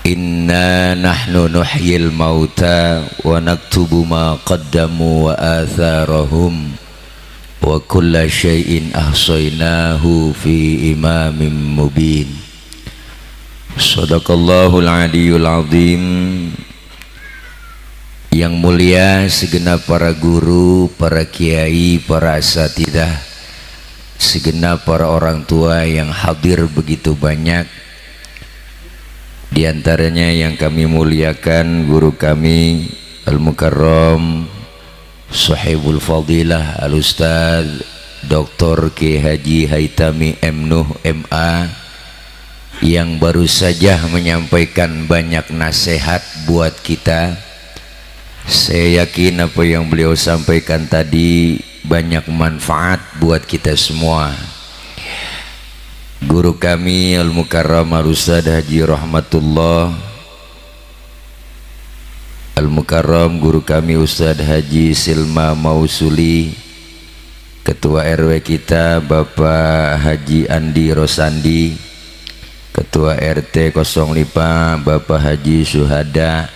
Inna nahnu nuhyil mauta wa naktubu ma qaddamu wa atharahum wa kulla syai'in ahsaynahu fi imamin mubin. Sadaqallahul aliyul azim. Yang mulia segenap para guru, para kiai, para asatidzah, segenap para orang tua yang hadir begitu banyak. Di antaranya yang kami muliakan guru kami Al-Mukarram Sahibul Fadilah Al-Ustaz Dr. K. Haji Haitami M. Nuh MA yang baru saja menyampaikan banyak nasihat buat kita. Saya yakin apa yang beliau sampaikan tadi banyak manfaat buat kita semua. Guru kami Al-Mukarram Al-Ustaz Haji Rahmatullah Al-Mukarram, guru kami Ustaz Haji Silma Mausuli, Ketua RW kita Bapak Haji Andi Rosandi, Ketua RT 05 Bapak Haji Suhada,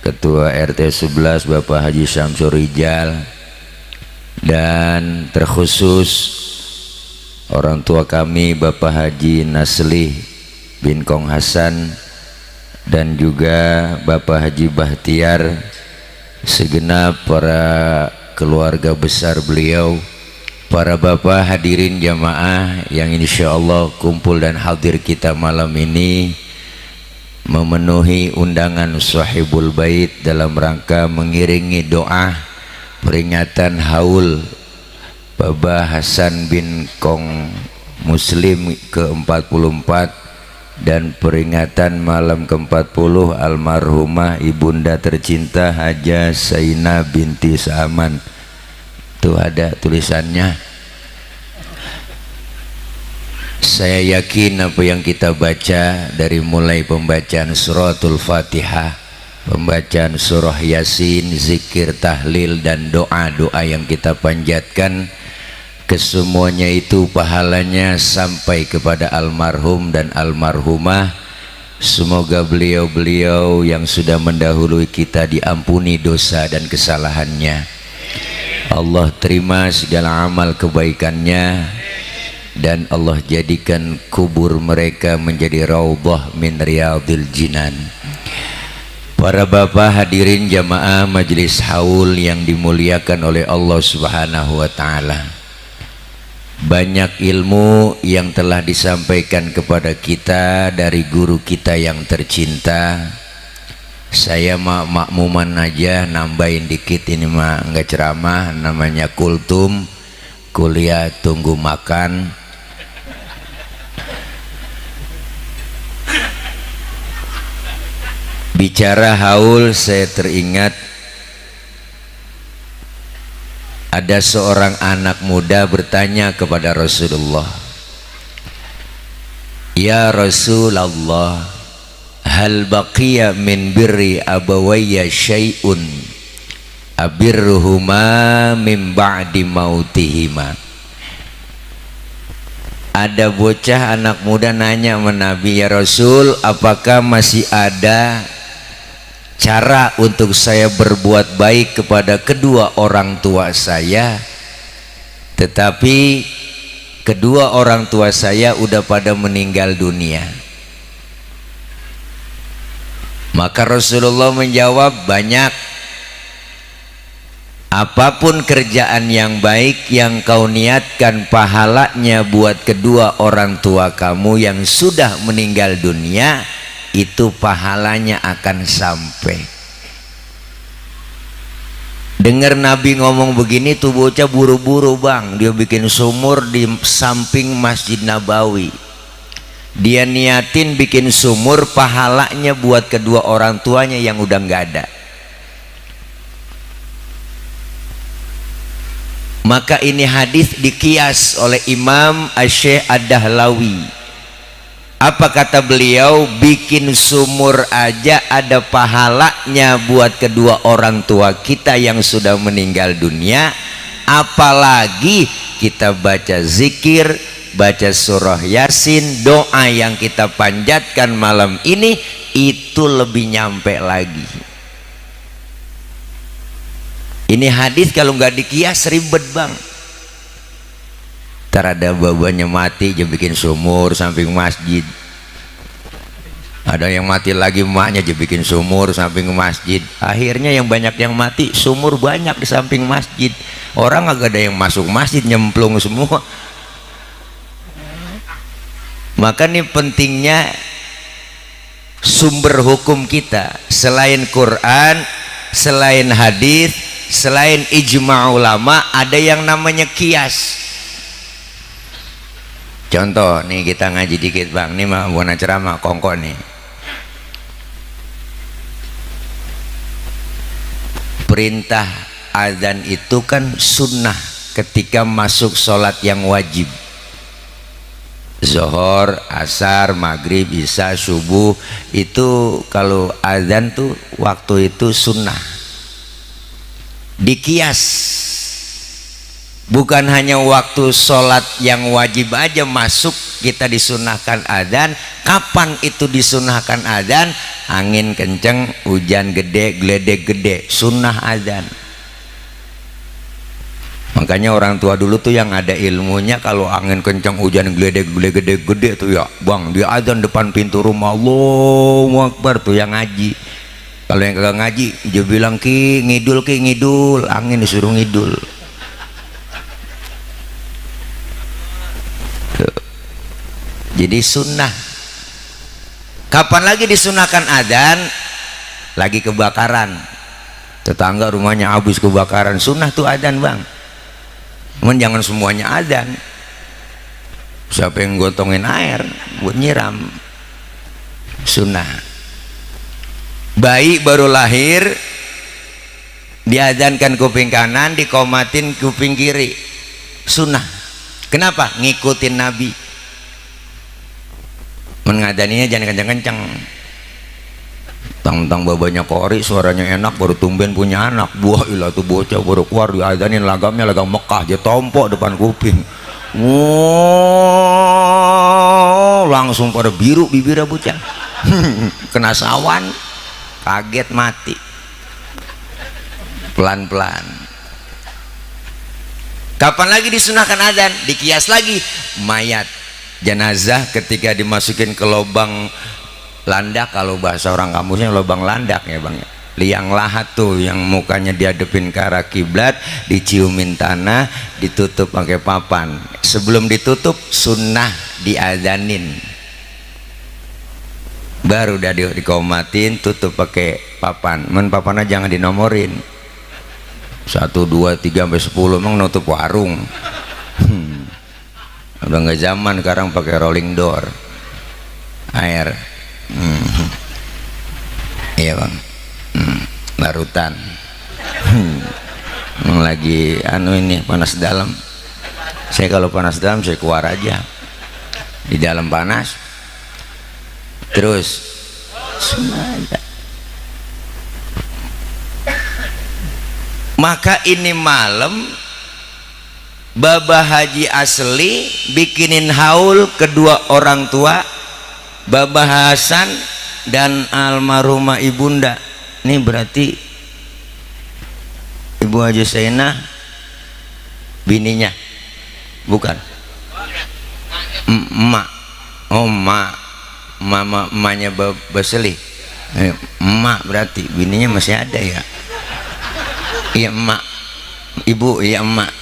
Ketua RT 11 Bapak Haji Syamsur Rijal, dan terkhusus orang tua kami Bapak Haji Nasli bin Kong Hasan dan juga Bapak Haji Bahtiar, segenap para keluarga besar beliau, para bapak hadirin jamaah yang insya Allah kumpul dan hadir kita malam ini memenuhi undangan Sahibul Bait dalam rangka mengiringi doa peringatan haul Baba Hasan bin Kong Muslim ke-44 dan peringatan malam ke-40 almarhumah ibunda tercinta Haja Saina binti Sa'aman. Tuh ada tulisannya. Saya yakin apa yang kita baca dari mulai pembacaan suratul Fatihah, pembacaan surah Yasin, zikir, tahlil, dan doa-doa yang kita panjatkan, kesemuanya itu pahalanya sampai kepada almarhum dan almarhumah. Semoga beliau-beliau yang sudah mendahului kita diampuni dosa dan kesalahannya. Allah terima segala amal kebaikannya dan Allah jadikan kubur mereka menjadi raudhah min riyadil jinan. Para bapak hadirin jamaah majelis haul yang dimuliakan oleh Allah Subhanahu wa taala. Banyak ilmu yang telah disampaikan kepada kita dari guru kita yang tercinta. Saya makmuman aja, nambahin dikit, ini mah enggak ceramah, namanya kultum, kuliah tunggu makan. Bicara haul, saya teringat ada seorang anak muda bertanya kepada Rasulullah, "Ya Rasulullah, hal baqiya min birri abawayya syai'un abirruhuma min ba'di mautihima?" Ada bocah anak muda nanya sama Nabi, "Ya Rasul, apakah masih ada cara untuk saya berbuat baik kepada kedua orang tua saya, tetapi kedua orang tua saya udah pada meninggal dunia?" Maka Rasulullah menjawab, "Banyak. Apapun kerjaan yang baik yang kau niatkan pahalanya buat kedua orang tua kamu yang sudah meninggal dunia, itu pahalanya akan sampai." Dengar Nabi ngomong begini tuh bocah buru-buru bang, dia bikin sumur di samping Masjid Nabawi. Dia niatin bikin sumur pahalanya buat kedua orang tuanya yang udah nggak ada. Maka ini hadis dikias oleh Imam Asy-Syaikh Ad-Dahlawi. Apa kata beliau? Bikin sumur aja ada pahalanya buat kedua orang tua kita yang sudah meninggal dunia, apalagi kita baca zikir, baca surah Yasin, doa yang kita panjatkan malam ini itu lebih nyampe lagi. Ini hadis kalau nggak dikias ribet bang. Ntar ada babanya mati dia bikin sumur samping masjid, ada yang mati lagi emaknya dia bikin sumur samping masjid. Akhirnya yang banyak yang mati sumur banyak di samping masjid, orang agak ada yang masuk masjid nyemplung semua. Maka ini pentingnya sumber hukum kita selain Quran, selain hadis, selain ijma ulama, ada yang namanya kias. Contoh nih, kita ngaji dikit bang, ini mah bukan ceramah kongko nih. Perintah azan itu kan sunnah ketika masuk sholat yang wajib, zuhur, asar, maghrib, isya, subuh. Itu kalau azan tuh waktu itu sunnah. Dikias, bukan hanya waktu sholat yang wajib aja masuk kita disunahkan adzan. Kapan itu disunahkan adzan? Angin kenceng, hujan gede, geledek gede, sunnah adzan. Makanya orang tua dulu tuh yang ada ilmunya, kalau angin kenceng, hujan geledek gede tuh ya bang, dia adzan depan pintu rumah, Allahu Akbar, tuh yang ngaji. Kalau yang kagak ngaji dia bilang ki ngidul, angin disuruh ngidul. Jadi sunnah. Kapan lagi disunahkan adzan? Lagi kebakaran, tetangga rumahnya habis kebakaran, sunnah tuh adzan bang. Cuman jangan semuanya adzan. Siapa yang gotongin air buat nyiram, sunnah. Bayi baru lahir diadzankan kuping kanan, dikomatin kuping kiri, sunnah. Kenapa? Ngikutin Nabi. Mengadaninya jangan kencang-kencang. Tang-tang babanya kori, suaranya enak, baru tumben punya anak. Buah ilah tuh bocah baru keluar diadanin lagamnya lagam Mekah, dia tompok depan kuping. Wow, langsung pada biru bibirnya bocah. Kena sawan, kaget mati. Pelan-pelan. Kapan lagi disunahkan adzan? Dikias lagi, mayat jenazah ketika dimasukin ke lubang landak, kalau bahasa orang kampusnya lubang landak ya bang, liang lahat tuh yang mukanya dihadapin ke arah kiblat, diciumin tanah, ditutup pakai papan. Sebelum ditutup sunnah diadzanin, baru udah dikomatin, tutup pakai papan. Men papannya jangan dinomorin 1, 2, 3 sampai 10, emang nutup warung. Udah nggak zaman sekarang pakai rolling door air. Iya bang, larutan. Lagi anu ini panas dalam. Saya kalau panas dalam saya keluar aja, di dalam panas terus sengaja. Maka ini malam Baba Haji asli bikinin haul kedua orang tua, Baba Hasan dan almarhumah ibunda. Ini berarti Ibu Haji Sainah bininya, bukan? Emak. Oh emak, emaknya Baba Seli. Emak berarti bininya masih ada ya? Iya emak, ibu iya emak.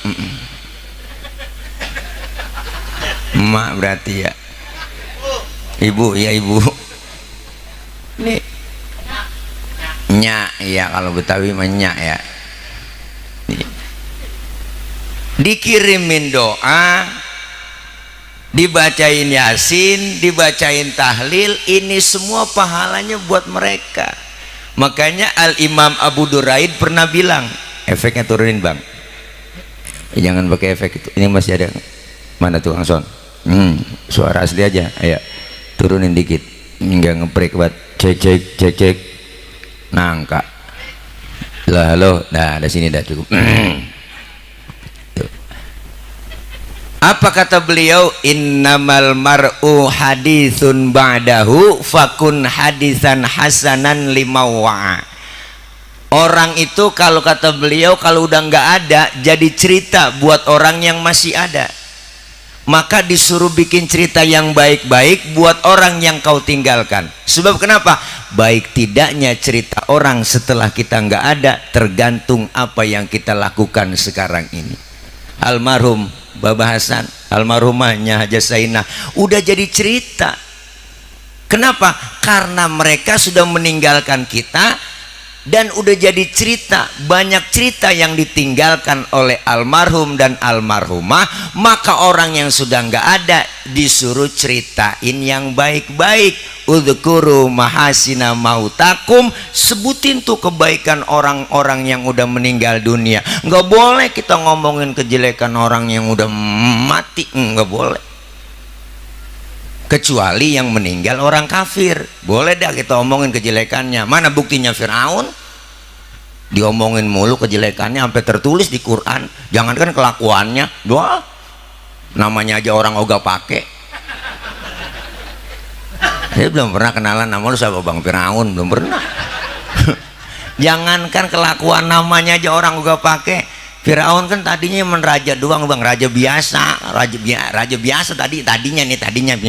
Emak berarti ya, ibu ya ibu. Nih nyak ya, kalau Betawi mah nyak ya. Nih. Dikirimin doa, dibacain yasin, dibacain tahlil, ini semua pahalanya buat mereka. Makanya Al Imam Abu Duraid pernah bilang, efeknya turunin bang, jangan pakai efek itu, ini masih ada. Mana tukang son? Suara asli aja, ayo turunin dikit, nggak ngeprek buat cek nangka lah. Halo, nah dari sini dah cukup. Apa kata beliau? Innamal mar'u haditsun ba'dahu fakun hadisan hasanan limawa'a. Orang itu kalau kata beliau kalau udah nggak ada jadi cerita buat orang yang masih ada. Maka disuruh bikin cerita yang baik-baik buat orang yang kau tinggalkan. Sebab kenapa? Baik tidaknya cerita orang setelah kita nggak ada tergantung apa yang kita lakukan sekarang ini. Almarhum Baba Hasan, almarhumahnya Haja Sainah udah jadi cerita. Kenapa? Karena mereka sudah meninggalkan kita dan udah jadi cerita. Banyak cerita yang ditinggalkan oleh almarhum dan almarhumah, maka orang yang sudah nggak ada disuruh ceritain yang baik-baik. Udzkuru mahasina mautakum, sebutin tuh kebaikan orang-orang yang udah meninggal dunia. Nggak boleh kita ngomongin kejelekan orang yang udah mati, nggak boleh. Kecuali yang meninggal orang kafir, boleh dah kita omongin kejelekannya. Mana buktinya Fir'aun? Diomongin mulu kejelekannya sampai tertulis di Quran. Jangankan kelakuannya, doa namanya aja orang ogah pakai. Saya belum pernah kenalan nama lu siapa, Bang Fir'aun, belum pernah. Jangankan kelakuan, namanya aja orang ogah pakai. Firaun kan tadinya menraja doang, Bang, raja biasa, raja biasa tadinya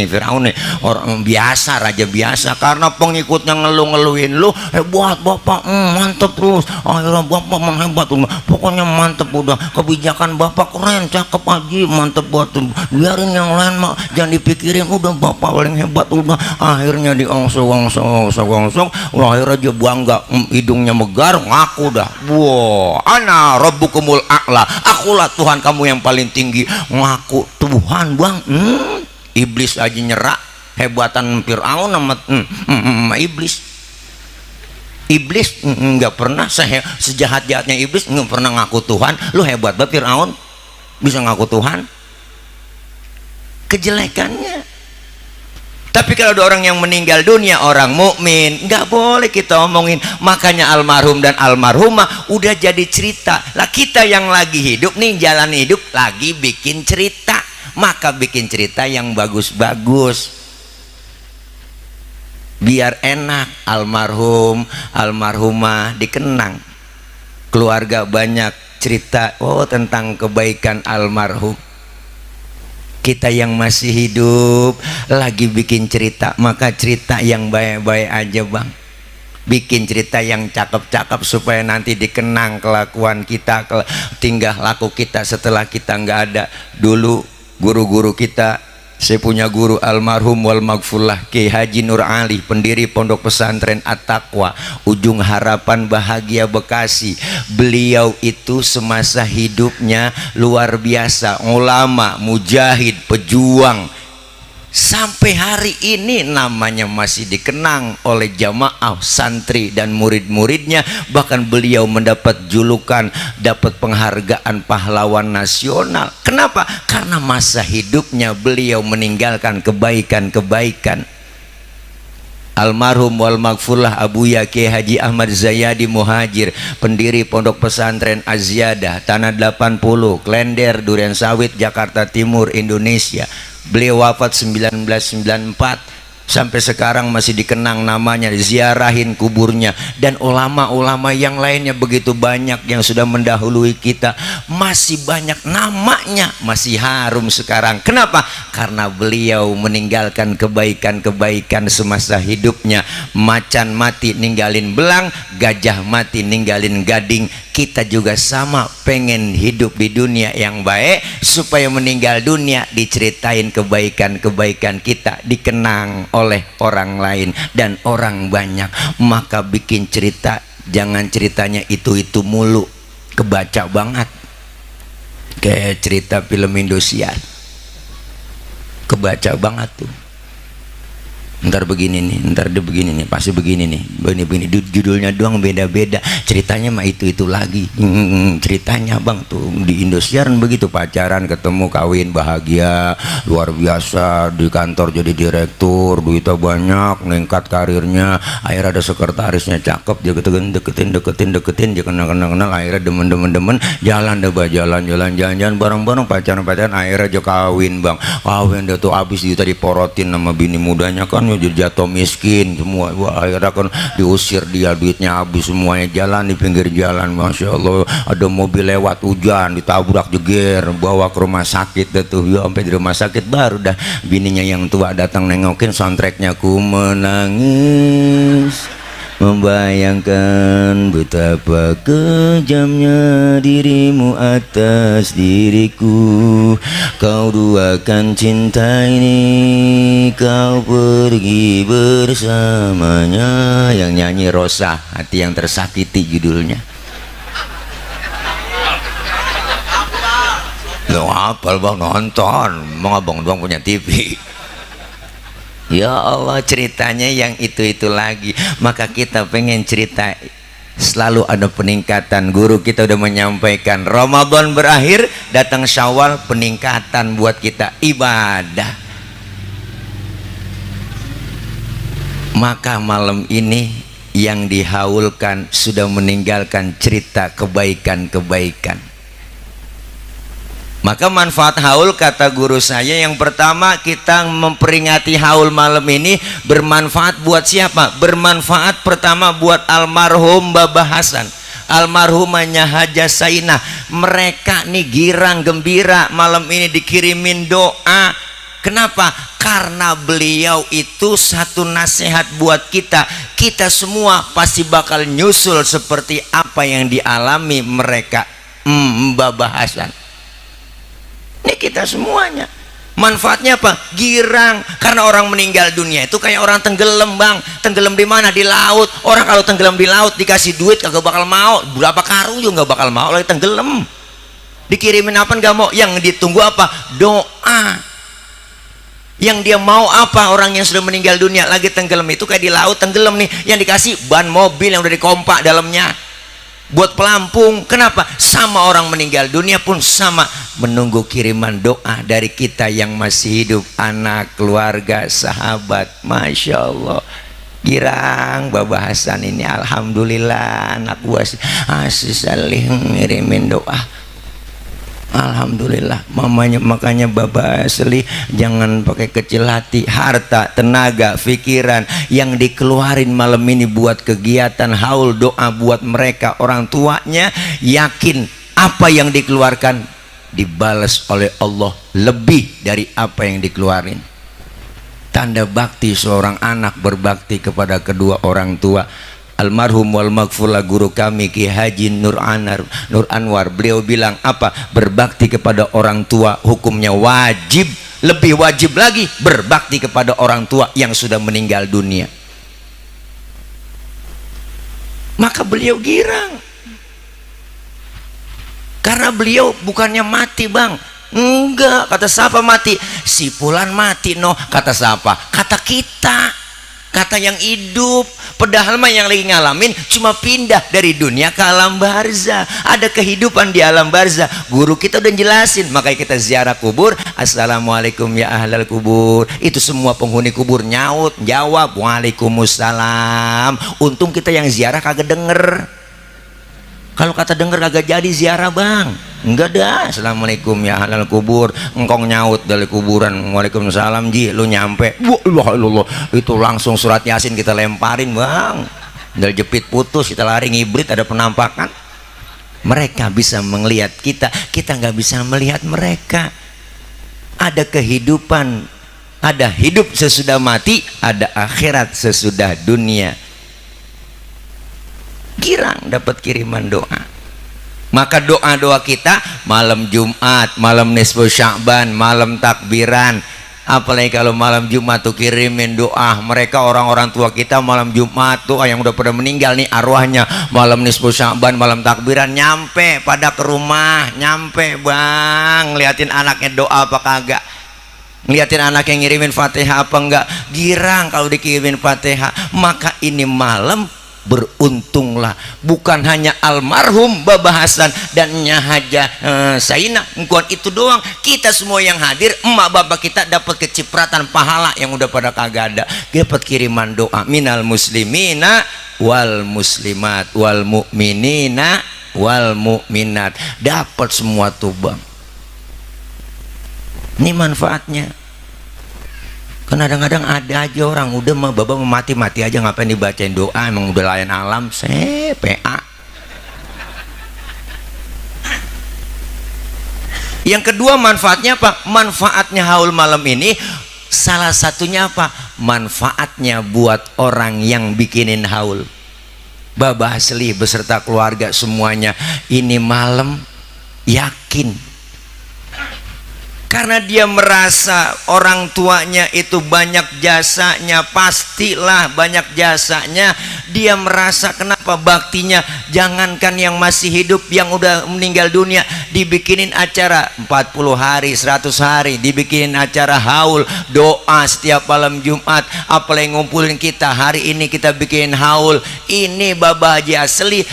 Firaun nih orang biasa, raja biasa. Karena pengikutnya ngeluhin lu, buat bapak mantep terus, akhirnya bapak menghebat, pokoknya mantep, udah kebijakan bapak keren, cakep, haji mantep, buat biarin yang lain mah jangan dipikirin, udah bapak paling hebat, udah akhirnya diongsong, akhirnya dia bangga, hidungnya megar, ngaku dah, wah, ana rabbukumul a'la, akulah Tuhan kamu yang paling tinggi. Ngaku Tuhan, Bang. Iblis aja nyerak hebatan Fir'aun sama iblis. Iblis nggak pernah sejahat-jahatnya iblis nggak pernah ngaku Tuhan. Lu hebat banget Fir'aun, bisa ngaku Tuhan. Kejelekannya. Tapi kalau ada orang yang meninggal dunia, orang mukmin, nggak boleh kita omongin. Makanya almarhum dan almarhumah udah jadi cerita. Lah kita yang lagi hidup nih, jalan hidup lagi bikin cerita. Maka bikin cerita yang bagus-bagus. Biar enak, almarhum, almarhumah dikenang. Keluarga banyak cerita tentang kebaikan almarhum. Kita yang masih hidup lagi bikin cerita, maka cerita yang baik-baik aja, Bang. Bikin cerita yang cakep-cakep supaya nanti dikenang kelakuan kita, tingkah laku kita setelah kita nggak ada. Dulu guru-guru kita, saya punya guru almarhum wal maghfurlah Ki Haji Nur Ali, pendiri Pondok Pesantren At-Taqwa, Ujung Harapan Bahagia Bekasi. Beliau itu semasa hidupnya luar biasa, ulama, mujahid, pejuang. Sampai hari ini namanya masih dikenang oleh jamaah, santri dan murid-muridnya. Bahkan beliau mendapat julukan, dapat penghargaan pahlawan nasional. Kenapa? Karena masa hidupnya beliau meninggalkan kebaikan-kebaikan. Almarhum wal maghfurlah Abuya Kiai Haji Ahmad Zayadi Muhajir, pendiri Pondok Pesantren Az-Ziyadah, Tanah 80, Klender, Durian Sawit, Jakarta Timur, Indonesia. Beliau wafat 1994. Sampai sekarang masih dikenang namanya, ziarahin kuburnya. Dan ulama-ulama yang lainnya begitu banyak yang sudah mendahului kita, masih banyak namanya, masih harum sekarang. Kenapa? Karena beliau meninggalkan kebaikan-kebaikan semasa hidupnya. Macan mati ninggalin belang, gajah mati ninggalin gading. Kita juga sama, pengen hidup di dunia yang baik supaya meninggal dunia diceritain kebaikan-kebaikan kita, dikenang oleh orang lain dan orang banyak. Maka bikin cerita, jangan ceritanya itu-itu mulu, kebaca banget. Kayak cerita film Indosiar, kebaca banget tuh. Ntar begini nih, ntar dia begini nih, pasti begini nih, begini judulnya doang beda-beda, ceritanya mah itu lagi. Ceritanya bang tuh di Indosiar begitu, pacaran ketemu kawin bahagia luar biasa, di kantor jadi direktur, duitnya banyak, meningkat karirnya, akhirnya ada sekretarisnya cakep, dia deketin dia kenal akhirnya demen jalan bareng-bareng pacaran akhirnya aja kawin bang, kawin dia tuh habis dia tadi porotin sama bini mudanya kan, jadi jatuh miskin semua. Wah, akhirnya kan diusir dia, duitnya habis semuanya, jalan di pinggir jalan, masya Allah ada mobil lewat hujan ditabrak jeger, bawa ke rumah sakit tuh ya, sampai di rumah sakit baru dah bininya yang tua datang nengokin, soundtracknya ku menangis membayangkan betapa kejamnya dirimu atas diriku, kau duakan cinta ini, kau pergi bersamanya. Yang nyanyi Rosa, Hati yang Tersakiti judulnya. Lo hafal bang, nonton, mau abang doang punya TV. Ya Allah, ceritanya yang itu lagi. Maka kita pengen cerita selalu ada peningkatan. Guru kita udah menyampaikan, Ramadan berakhir, datang Syawal, peningkatan buat kita ibadah. Maka malam ini yang dihaulkan sudah meninggalkan cerita kebaikan-kebaikan. Maka manfaat haul kata guru saya, yang pertama kita memperingati haul malam ini bermanfaat buat siapa? Bermanfaat pertama buat almarhum Babah Hasan, almarhumanya Hajah Sainah. Mereka nih girang gembira malam ini dikirimin doa. Kenapa? Karena beliau itu satu nasihat buat kita. Kita semua pasti bakal nyusul seperti apa yang dialami mereka, Babah Hasan. Ini kita semuanya. Manfaatnya apa? Girang. Karena orang meninggal dunia itu kayak orang tenggelam bang. Tenggelam di mana? Di laut. Orang kalau tenggelam di laut dikasih duit kagak bakal mau. Berapa karung juga nggak bakal mau, lagi tenggelam. Dikirimin apa nggak mau. Yang ditunggu apa? Doa. Yang dia mau apa? Orang yang sudah meninggal dunia lagi tenggelam itu kayak di laut tenggelam nih. Yang dikasih ban mobil yang udah dikompak dalamnya buat pelampung. Kenapa? Sama orang meninggal dunia pun sama, menunggu kiriman doa dari kita yang masih hidup, anak, keluarga, sahabat. Masya Allah, girang Babah Hasan ini. Alhamdulillah anak gua asih salih ngirimin doa. Alhamdulillah mamanya. Makanya Babah asli jangan pakai kecil hati, harta, tenaga, pikiran yang dikeluarin malam ini buat kegiatan haul doa buat mereka orang tuanya. Yakin apa yang dikeluarkan dibalas oleh Allah lebih dari apa yang dikeluarin. Tanda bakti seorang anak berbakti kepada kedua orang tua. Almarhum wal maghfurlah guru kami Ki Haji Nur Anwar, beliau bilang apa? Berbakti kepada orang tua hukumnya wajib, lebih wajib lagi berbakti kepada orang tua yang sudah meninggal dunia. Maka beliau girang karena beliau bukannya mati bang, enggak. Kata siapa mati? Si Fulan mati. No, kata siapa? Kata kita, kata yang hidup. Padahal mah yang lagi ngalamin cuma pindah dari dunia ke alam barzah. Ada kehidupan di alam barzah. Guru kita udah jelasin. Makanya kita ziarah kubur. Assalamualaikum ya ahlal kubur. Itu semua penghuni kubur nyaut, jawab waalaikumsalam. Untung kita yang ziarah kagak denger. Kalau kata denger kagak jadi ziarah bang. Enggak dah. Assalamualaikum ya ahlal kubur, engkong nyaut dari kuburan. Waalaikumsalam ji, lu nyampe. Wah, itu langsung surat Yasin kita lemparin bang. Dari jepit putus kita lari ngibrit, ada penampakan. Mereka bisa melihat kita, kita nggak bisa melihat mereka. Ada kehidupan, ada hidup sesudah mati, ada akhirat sesudah dunia. Girang dapat kiriman doa. Maka doa-doa kita malam Jumat, malam nisfu Sya'ban, malam takbiran, apalagi kalau malam Jumat tuh kirimin doa. Mereka orang-orang tua kita malam Jumat tuh yang udah pada meninggal nih arwahnya, malam nisfu Sya'ban, malam takbiran nyampe pada ke rumah, nyampe bang, liatin anaknya doa apa kagak, ngeliatin anak yang ngirimin Fatihah apa enggak. Girang kalau dikirimin Fatihah. Maka ini malam beruntunglah. Bukan hanya almarhum Baba Hasan dan Nya Haja Saina, bukan itu doang, kita semua yang hadir, emak bapak kita dapat kecipratan pahala yang udah pada kagak ada. Dapat kiriman doa minal muslimina wal muslimat wal mu'minina wal mu'minat, dapat semua tuh bang. Ini manfaatnya. Kadang-kadang ada aja orang udah mah baba mati-mati aja, ngapain dibacain doa, emang udah layan alam PA. Yang kedua manfaatnya apa? Manfaatnya haul malam ini salah satunya apa? Manfaatnya buat orang yang bikinin haul. Baba asli beserta keluarga semuanya ini malam yakin, karena dia merasa orang tuanya itu banyak jasanya, pastilah banyak jasanya. Dia merasa kenapa baktinya, jangankan yang masih hidup, yang udah meninggal dunia dibikinin acara 40 hari 100 hari, dibikinin acara haul doa setiap malam Jumat. Apalagi ngumpulin kita hari ini, kita bikin haul ini. Baba Haji asli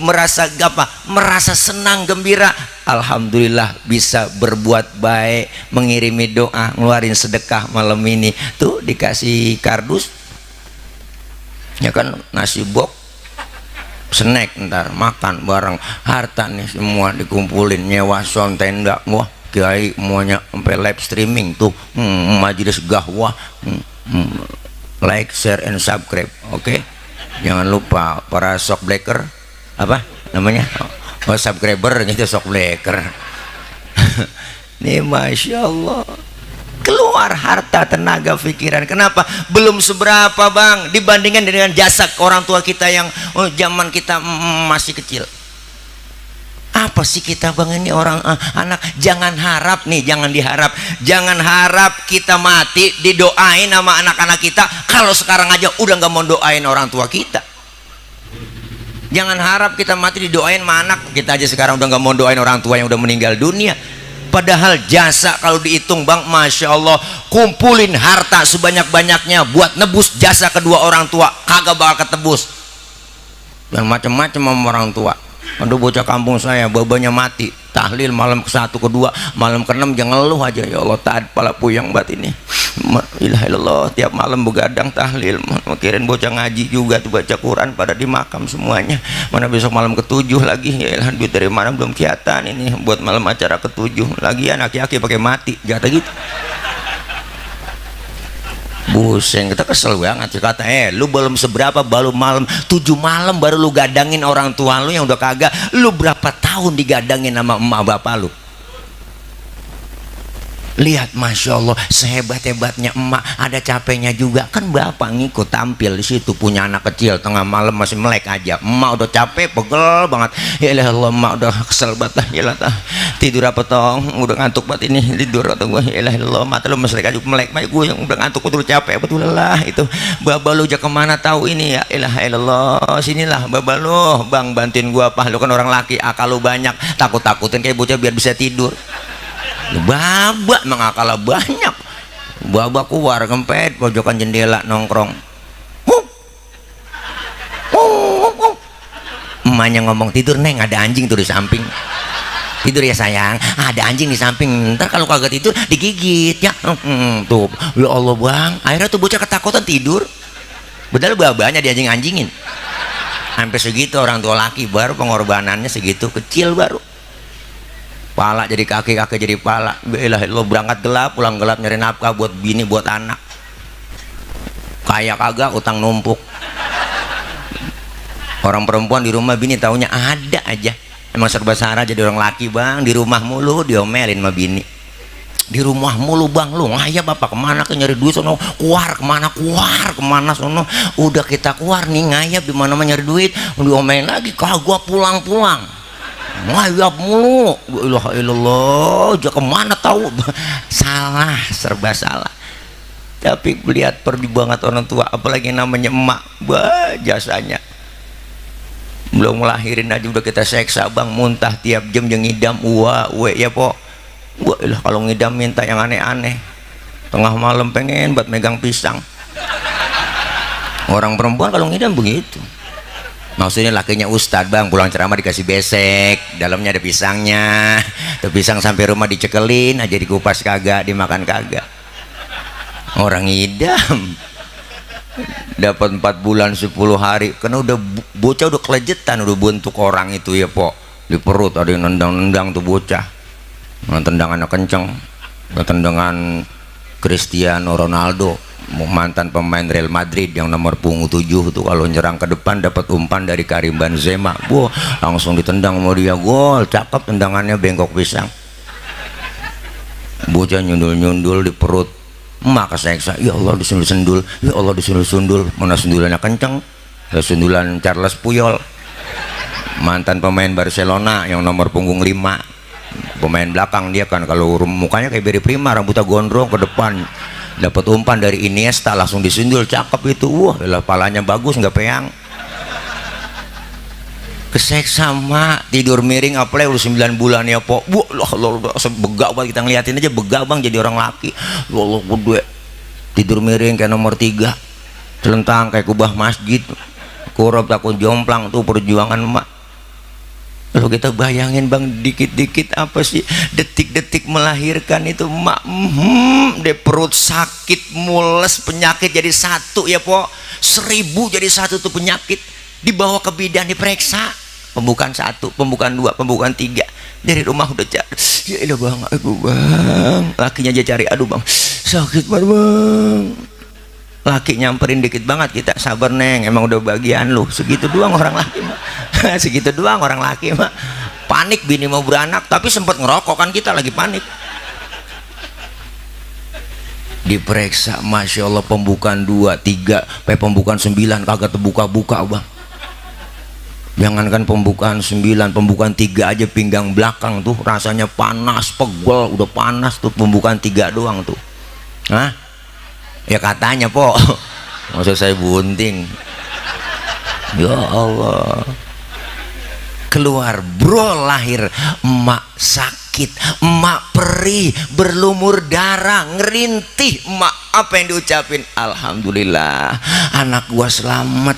merasa apa? Merasa senang gembira. Alhamdulillah bisa berbuat baik, mengirimi doa, ngeluarin sedekah malam ini. Tuh dikasih kardus, ya kan, nasi bok, snack, ntar makan bareng, harta nih semua dikumpulin, nyewa sound tenda, wah kiai semuanya sampai live streaming tuh, majelis gahwah, like, share, and subscribe, oke? Jangan lupa para shock breaker, apa namanya? Oh, subscriber gitu, sok bleker. Nih masya Allah, keluar harta, tenaga, pikiran. Kenapa? Belum seberapa bang dibandingkan dengan jasa orang tua kita yang zaman kita masih kecil. Apa sih kita bang ini orang anak? Jangan harap nih, jangan diharap, jangan harap kita mati didoain sama anak-anak kita. Kalau sekarang aja udah nggak mau doain orang tua kita. Jangan harap kita mati didoain sama anak kita aja, sekarang udah nggak mau doain orang tua yang udah meninggal dunia. Padahal jasa kalau dihitung bang, masya Allah, kumpulin harta sebanyak-banyaknya buat nebus jasa kedua orang tua, kagak bakal ketebus. Dan macam-macam sama orang tua. Aduh bocah kampung saya babanya mati, tahlil malam ke-1 ke-2, malam ke-6 jangan ngeluh aja, ya Allah taat pala puyang bat ini. Ilaha illallah, tiap malam begadang tahlil, mikirin bocah ngaji juga tuh baca Quran pada di makam semuanya. Mana besok malam ke-7 lagi, ya ilah duit dari mana belum kelihatan ini buat malam acara ke-7 lagi, anak-anak pakai mati jatah gitu. Pusing, kita kesel banget. Kata lu belum seberapa, baru malam 7 malam baru lu gadangin orang tua lu yang udah kagak. Lu berapa tahun digadangin sama emak bapak lu? Lihat masya Allah, sehebat-hebatnya emak ada capeknya juga kan. Bapak ngikut tampil di situ, punya anak kecil tengah malam masih melek aja, emak udah capek pegel banget. Ya Allah, emak udah kesel banget, ya Allah, tidur apa tong, udah ngantuk banget ini, tidur atau gue. Ya Allah, mata lu melek aja, melek gue yang udah ngantuk betul, capek betul lah itu. Baba lu aja kemana tahu ini, ya Allah, sinilah baba lu, bang bantuin gua apa, lu kan orang laki, akal lu banyak, takut-takutin kayak bocah biar bisa tidur. Baba emang akalnya banyak. Baba keluar kempet pojokan jendela nongkrong. Emaknya ngomong, tidur neng, ada anjing tuh di samping. Tidur ya sayang, ada anjing di samping, ntar kalau kagak tidur digigit ya. Tuh ya Allah bang, akhirnya tuh bocah ketakutan tidur, padahal babanya dianjing-anjingin. Sampai segitu orang tua laki, baru pengorbanannya segitu kecil, baru pala jadi kaki, kaki jadi pala. Belah lo berangkat gelap, pulang gelap, nyari nafkah buat bini, buat anak. Kaya kagak, utang numpuk. Orang perempuan di rumah bini taunya ada aja. Emang serba salah jadi orang laki bang, di rumah mulu diomelin sama bini. Di rumah mulu bang, lu ngayap apa kemana ke nyari duit sono, keluar kemana sono. Udah kita keluar nih ngayap di mana nyari duit, diomelin lagi, kagak pulang-pulang. Ngayap mulu, ilaha illallah, aja kemana tahu. Salah, serba salah. Tapi lihat perjuangan orang tua, apalagi namanya emak, bah jasanya. Belum melahirin aja udah kita seksa bang, muntah tiap jam yang ngidam, ya po. Wah ilah kalau ngidam minta yang aneh-aneh. Tengah malam pengen buat megang pisang. Orang perempuan kalau ngidam begitu. Maksudnya lakinya ustad bang, pulang ceramah dikasih besek, dalamnya ada pisangnya. Tuh pisang sampai rumah dicekelin aja, dikupas kagak, dimakan kagak. Orang idam dapat 4 bulan 10 hari, karena udah bocah udah kelejetan, udah bentuk orang itu ya pok, di perut ada yang nendang-nendang tuh bocah. Tendangannya kenceng, tendangan Cristiano Ronaldo, mantan pemain Real Madrid yang nomor punggung 7 tuh, kalau nyerang ke depan dapat umpan dari Karim Benzema, wah langsung ditendang mau dia, gol, cakep tendangannya, bengkok pisang. Bocah nyundul-nyundul di perut, emak keseksa, ya Allah disundul-sundul, ya Allah disundul-sundul. Mana sundulannya kenceng, sundulan Charles Puyol, mantan pemain Barcelona yang nomor punggung 5, pemain belakang dia kan, kalau mukanya kayak Beri Prima, rambutnya gondrong ke depan. Dapat umpan dari Iniesta, langsung disundul, cakep itu, wah lah palanya bagus nggak peang. Keseksa mak, tidur miring apalagi udah 9 bulan ya pok, wah Allah begak banget, kita ngeliatin aja begak bang, jadi orang laki. Allah gede, tidur miring kayak nomor 3, celentang kayak kubah masjid, kurap takut jomplang, tuh perjuangan mak. Lalu kita bayangin bang, dikit-dikit apa sih, detik-detik melahirkan itu mak, deh perut sakit, mules, penyakit jadi satu ya po, 1000 jadi satu tuh penyakit. Dibawa ke bidan diperiksa, pembukaan 1, pembukaan 2, pembukaan 3, dari rumah udah cari, ya ilah bang, aduh bang, lakinya aja cari, aduh bang sakit banget bang. Laki nyamperin dikit banget, kita sabar neng, emang udah bagian lu, segitu doang orang laki mah. Segitu doang orang laki mah, panik bini mau beranak, tapi sempat ngerokok kan, kita lagi panik. Diperiksa, masya Allah, pembukaan 2, 3, sampai pembukaan 9 kagak terbuka-buka bang. Jangankan pembukaan 9, pembukaan 3 aja pinggang belakang tuh rasanya panas, pegel, udah panas tuh, pembukaan 3 doang tuh. Hah? Ya katanya po, maksud saya bunting. Ya Allah, keluar bro, lahir emak sakit, emak perih, berlumur darah, ngerintih emak. Apa yang diucapin? Alhamdulillah anak gua selamat.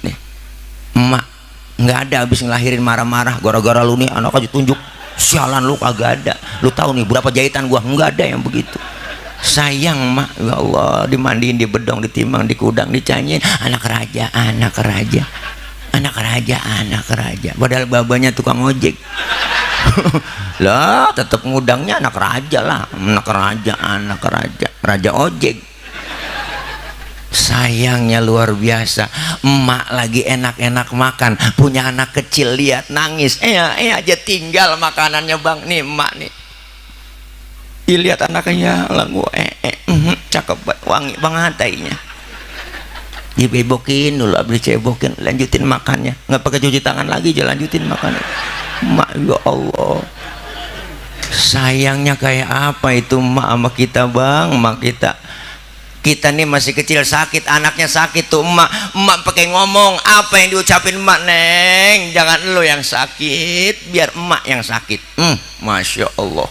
Nih emak nggak ada habis ngelahirin marah-marah gara-gara lu nih anak aja tunjuk, sialan lu kagak ada. Lu tahu nih berapa jahitan gua, nggak ada yang begitu. Sayang mak, ya Allah, dimandiin, dibedong, ditimbang, dikudang, dicanyiin, anak raja, anak raja, anak raja, anak raja. Padahal babanya tukang ojek. Lah tetap ngudangnya anak raja lah, anak raja, anak raja, raja ojek. Sayangnya luar biasa, emak lagi enak-enak makan, punya anak kecil, lihat nangis, aja tinggal makanannya bang, nih emak nih. Dilihat anaknya lagu cakep banget, wangi banget tainya, dibebokin dulu, abis cebokin, lanjutin makannya, nggak pakai cuci tangan lagi, aja lanjutin makannya. Mak, ya Allah, sayangnya kayak apa itu mak sama kita bang. Mak kita nih masih kecil sakit, anaknya sakit tuh emak pakai ngomong, apa yang diucapin emak, neng jangan lo yang sakit, biar emak yang sakit. Masya Allah,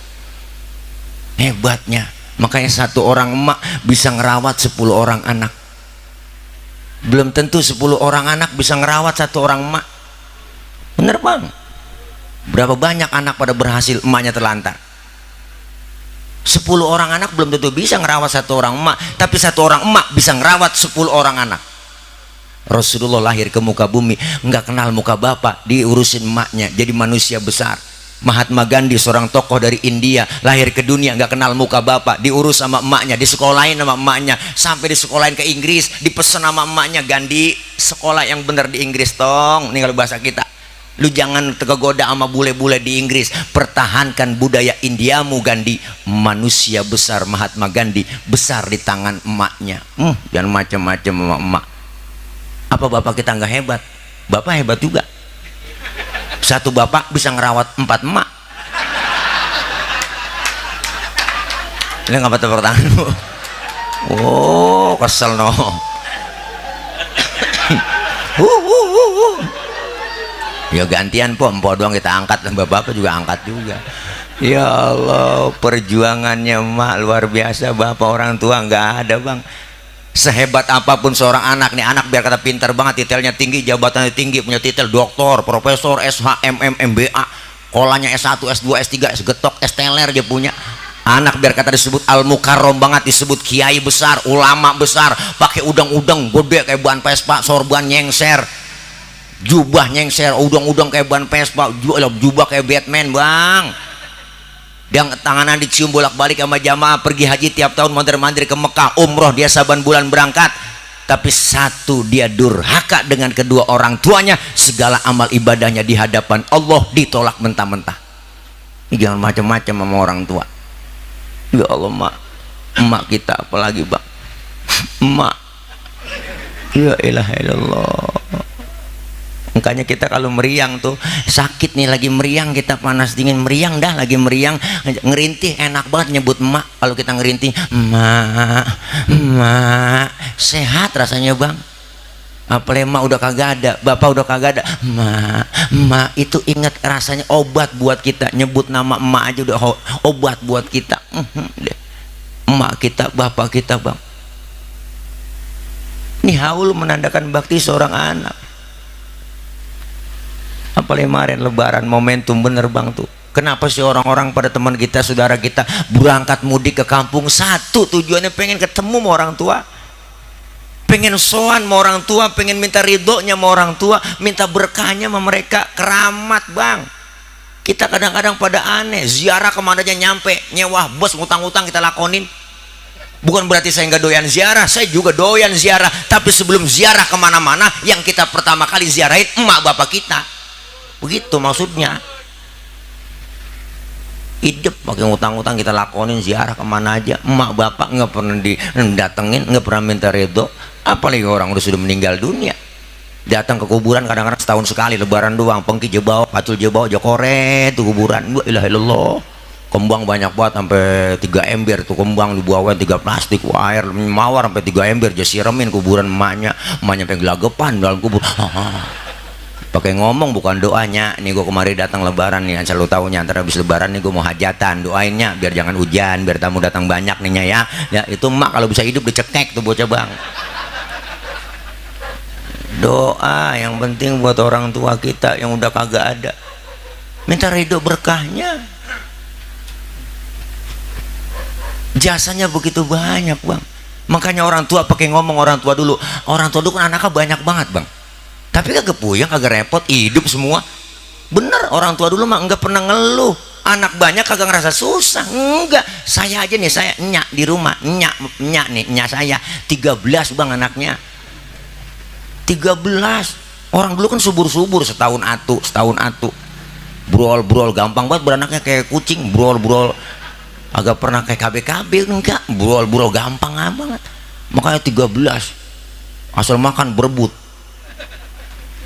hebatnya. Makanya satu orang emak bisa ngerawat 10 orang anak. Belum tentu 10 orang anak bisa ngerawat satu orang emak. Bener bang? Berapa banyak anak pada berhasil, emaknya terlantar. 10 orang anak belum tentu bisa ngerawat satu orang emak, tapi satu orang emak bisa ngerawat 10 orang anak. Rasulullah lahir ke muka bumi nggak kenal muka bapak, diurusin emaknya jadi manusia besar. Mahatma Gandhi, seorang tokoh dari India, lahir ke dunia nggak kenal muka bapak, diurus sama emaknya, disekolahin sama emaknya, sampai disekolahin ke Inggris, dipesan sama emaknya, Gandhi sekolah yang bener di Inggris tong, nih kalau bahasa kita, lu jangan tergoda sama bule-bule di Inggris, pertahankan budaya Indiamu Gandhi. Manusia besar Mahatma Gandhi besar di tangan emaknya. Jangan macam-macam sama emak. Apa bapak kita nggak hebat? Bapak hebat juga. Satu bapak bisa ngerawat 4 emak. Ini ngapa tepuk tanganmu? Oh kesel no. Ya gantian po, empok doang kita angkat, bapak juga angkat juga. Ya Allah, perjuangannya emak luar biasa. Bapak orang tua nggak ada bang. Sehebat apapun seorang anak nih, anak biar kata pintar banget, titelnya tinggi, jabatannya tinggi, punya titel doktor, profesor, SH, MM, MBA, kolanya S1, S2, S3, S getok, S teler dia punya. Anak biar kata disebut al-mukarrom banget, disebut kiai besar, ulama besar, pakai udang-udang gede kayak ban Vespa, sorban nyengser, jubah nyengser, udang-udang kayak ban Vespa, jubah kayak Batman bang. Yang tanganan dicium bolak-balik sama jamaah pergi haji tiap tahun, mondar-mandir ke Mekah, umroh dia saban bulan berangkat. Tapi satu, dia durhaka dengan kedua orang tuanya, segala amal ibadahnya di hadapan Allah ditolak mentah-mentah. Jangan macam-macam sama orang tua. Ya Allah, emak kita apalagi bang, emak, ya ilaha illallah. Makanya kita kalau meriang tuh sakit nih, lagi meriang kita panas dingin meriang dah, lagi meriang ngerintih enak banget nyebut emak. Kalau kita ngerintih emak, emak, sehat rasanya bang. Apalagi emak udah kagak ada, bapak udah kagak ada, emak, emak itu ingat rasanya obat buat kita. Nyebut nama emak aja udah obat buat kita. Emak kita, bapak kita bang. Ini haul menandakan bakti seorang anak. Apalagi kemarin lebaran, momentum bener bang tuh. Kenapa sih orang-orang pada teman kita, saudara kita berangkat mudik ke kampung? Satu tujuannya pengen ketemu sama orang tua, pengen soan sama orang tua, pengen minta ridhonya sama orang tua, minta berkahnya sama mereka. Keramat bang. Kita kadang-kadang pada aneh, ziarah kemana aja nyampe, nyewa bos, ngutang-ngutang kita lakonin. Bukan berarti saya nggak doyan ziarah, saya juga doyan ziarah. Tapi sebelum ziarah kemana-mana, yang kita pertama kali ziarahin emak bapak kita. Begitu maksudnya. Hidup pakai ngutang-ngutang kita lakonin, ziarah kemana aja, emak bapak nggak pernah didatengin, nggak pernah minta ridho. Apalagi orang udah sudah meninggal dunia. Datang ke kuburan kadang-kadang setahun sekali, lebaran doang, pengki jebawa, pacul jebawa, jokore tuh kuburan. Wah ilah ilallah, kembang banyak banget sampai 3 ember tuh kembang dibawain 3 plastik, air mawar sampai 3 ember, jadi siramin kuburan emaknya sampai gelagapan dalam kubur. Pakai ngomong bukan doanya. Nih gue kemarin datang lebaran nih, asal lu taunya, antara habis lebaran nih gue mau hajatan, doainnya biar jangan hujan, biar tamu datang banyak nih ya. Ya itu emak kalau bisa hidup dicekek tuh bocah bang. Doa yang penting buat orang tua kita yang udah kagak ada, minta ridho berkahnya. Jasanya begitu banyak bang. Makanya orang tua pakai ngomong orang tua dulu. Orang tua dulu kan anaknya banyak banget bang, tapi kagak puyeng, kagak repot, hidup semua. Bener, orang tua dulu mah enggak pernah ngeluh. Anak banyak kagak ngerasa susah, enggak. Saya aja nih, saya nyak di rumah, nyak nih, nyak saya 13 bang anaknya. 13. Orang dulu kan subur-subur, setahun atu. Brol gampang banget beranaknya, kayak kucing, brol. Agak pernah kayak KB enggak, brol gampang banget. Makanya 13. Asal makan berebut.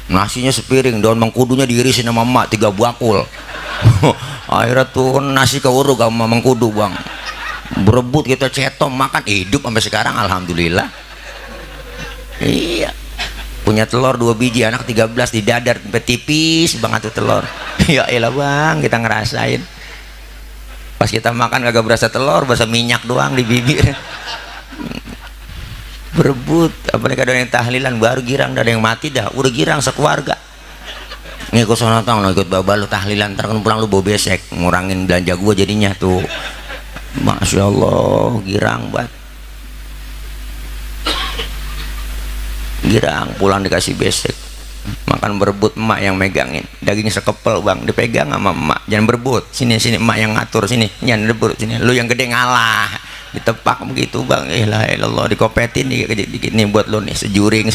Nasinya sepiring, daun mengkudunya diirisin sama emak 3 bakul. Akhirnya tuh nasi keuruk sama mengkudu bang. Berebut kita cetom makan, hidup sampai sekarang alhamdulillah. Iya. Punya telur 2 biji, anak 13 di dadar sampai tipis banget tuh telur. Ya elah bang, kita ngerasain. Pas kita makan kagak berasa telur, berasa minyak doang di bibir. Berebut, apalagi ada yang tahlilan baru girang, ada yang mati dah udah girang sekeluarga. Ngikut sono tang, ikut baba lu tahlilan, ntar kan pulang lu bawa besek, ngurangin belanja gua jadinya tuh. Masya Allah, girang banget. Girang, pulang dikasih besek. Makan berebut, emak yang megangin. Daging sekepel bang, dipegang sama emak. Jangan berebut, sini emak yang ngatur, sini. Jangan berebut, sini. Lu yang gede ngalah. Ditepak begitu bang, ilah dikopetin dikit nih buat lo nih, sejuring.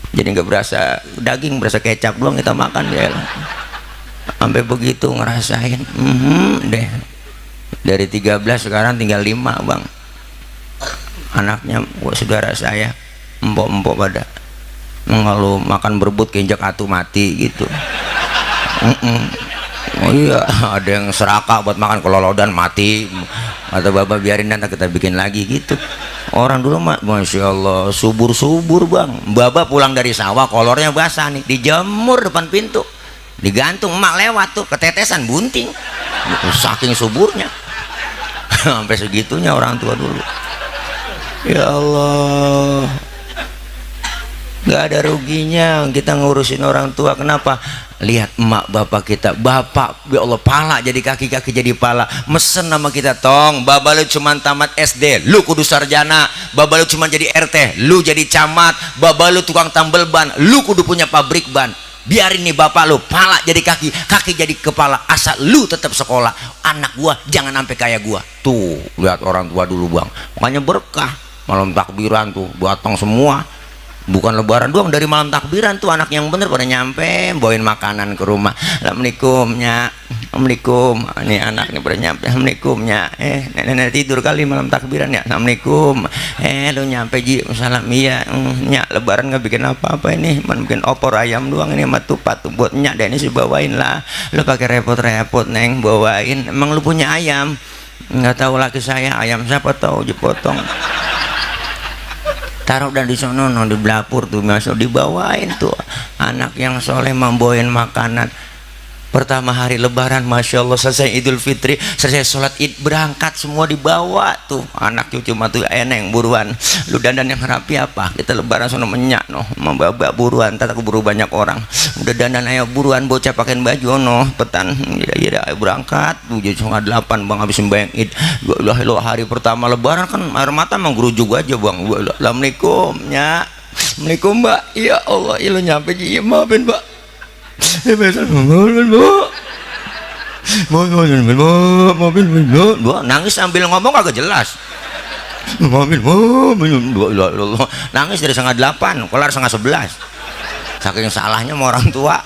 Jadi nggak berasa daging, berasa kecap doang kita makan ya. Sampai begitu ngerasain. Deh. Dari 13 sekarang tinggal 5 bang. Anaknya saudara saya, empok pada. Kalau makan berebut keinjak atu mati gitu. Oh iya, ada yang serakah buat makan kelolodan mati. Atau bapak biarin nanti kita bikin lagi gitu. Orang dulu mah masya Allah subur bang. Baba pulang dari sawah kolornya basah nih, dijemur depan pintu, digantung, emak lewat tuh ketetesan bunting. Saking suburnya. Sampai segitunya orang tua dulu. Ya Allah, nggak ada ruginya kita ngurusin orang tua. Kenapa? Lihat emak bapak kita, bapak ya Allah pala jadi kaki, kaki jadi pala, mesen nama kita, tong baba lu cuman tamat SD lu kudu sarjana, baba lu cuman jadi RT lu jadi camat, baba lu tukang tambel ban lu kudu punya pabrik ban. Biarin nih bapak lu pala jadi kaki, kaki jadi kepala, asal lu tetap sekolah. Anak gua jangan sampai kayak gua. Tuh lihat orang tua dulu bang, makanya berkah malam takbiran tuh datang semua. Bukan lebaran doang, dari malam takbiran tuh anak yang bener pada nyampe bawain makanan ke rumah. Assalamualaikum nyak, assalamualaikum. Ini anaknya pada nyampe, assalamualaikum nyak. Nenek tidur kali malam takbiran ya. Assalamualaikum. Lu nyampe ji, salam. Iya nyak, lebaran nggak bikin apa-apa ini, cuma bikin opor ayam doang ini sama tupat tuh buat nyak deh, ini sih bawain lah. Lu pakai repot-repot neng bawain, emang lu punya ayam? Nggak tahu laki saya, ayam siapa tahu dipotong. Taruh dan di sono di dapur tuh masuk dibawain tuh anak yang soleh membawain makanan. Pertama hari lebaran Masya Allah, selesai Idul Fitri, selesai sholat id, berangkat semua dibawa tuh anak cucu matu eneng buruan. Lu dandan yang rapi apa, kita lebaran sono menyak no membabak buruan, tak keburu banyak orang. Udah dandan ayo buruan, bocah pakein baju no petan ya berangkat tuh jam 7:30 bang, habis sembahyang id. Lo hari pertama lebaran kan air mata menggerujug aja bang. Assalamualaikum nyak, assalamualaikum mbak. Ya Allah ya lo nyampe ji, maafin mbak. Nangis sambil ngomong agak jelas. Nangis dari 7:30 kelar 7:30. Saking salahnya sama orang tua,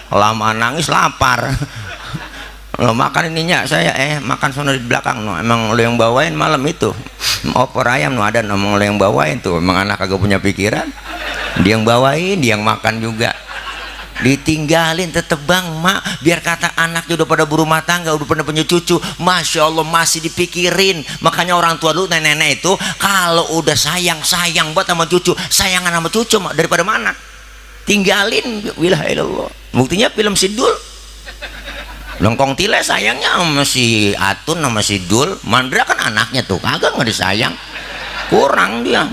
lama nangis lapar. Lo makan ininya saya makan sono di belakang no. Emang lo yang bawain malam itu opor ayam no, ada nomong lo yang bawain tuh. Emang anak agak punya pikiran, dia yang bawain, dia yang makan juga. Ditinggalin tetep bang mak, biar kata anaknya udah pada berumah tangga, udah pada punya cucu, Masya Allah masih dipikirin. Makanya orang tua dulu nenek-nenek itu kalau udah sayang buat sama cucu, sayangan sama cucu daripada mana tinggalin. Wilahilallah, buktinya film Sidul Lengkong Tile sayangnya sama si Atun sama si Dul. Mandra kan anaknya tuh kagak nggak disayang, kurang dia.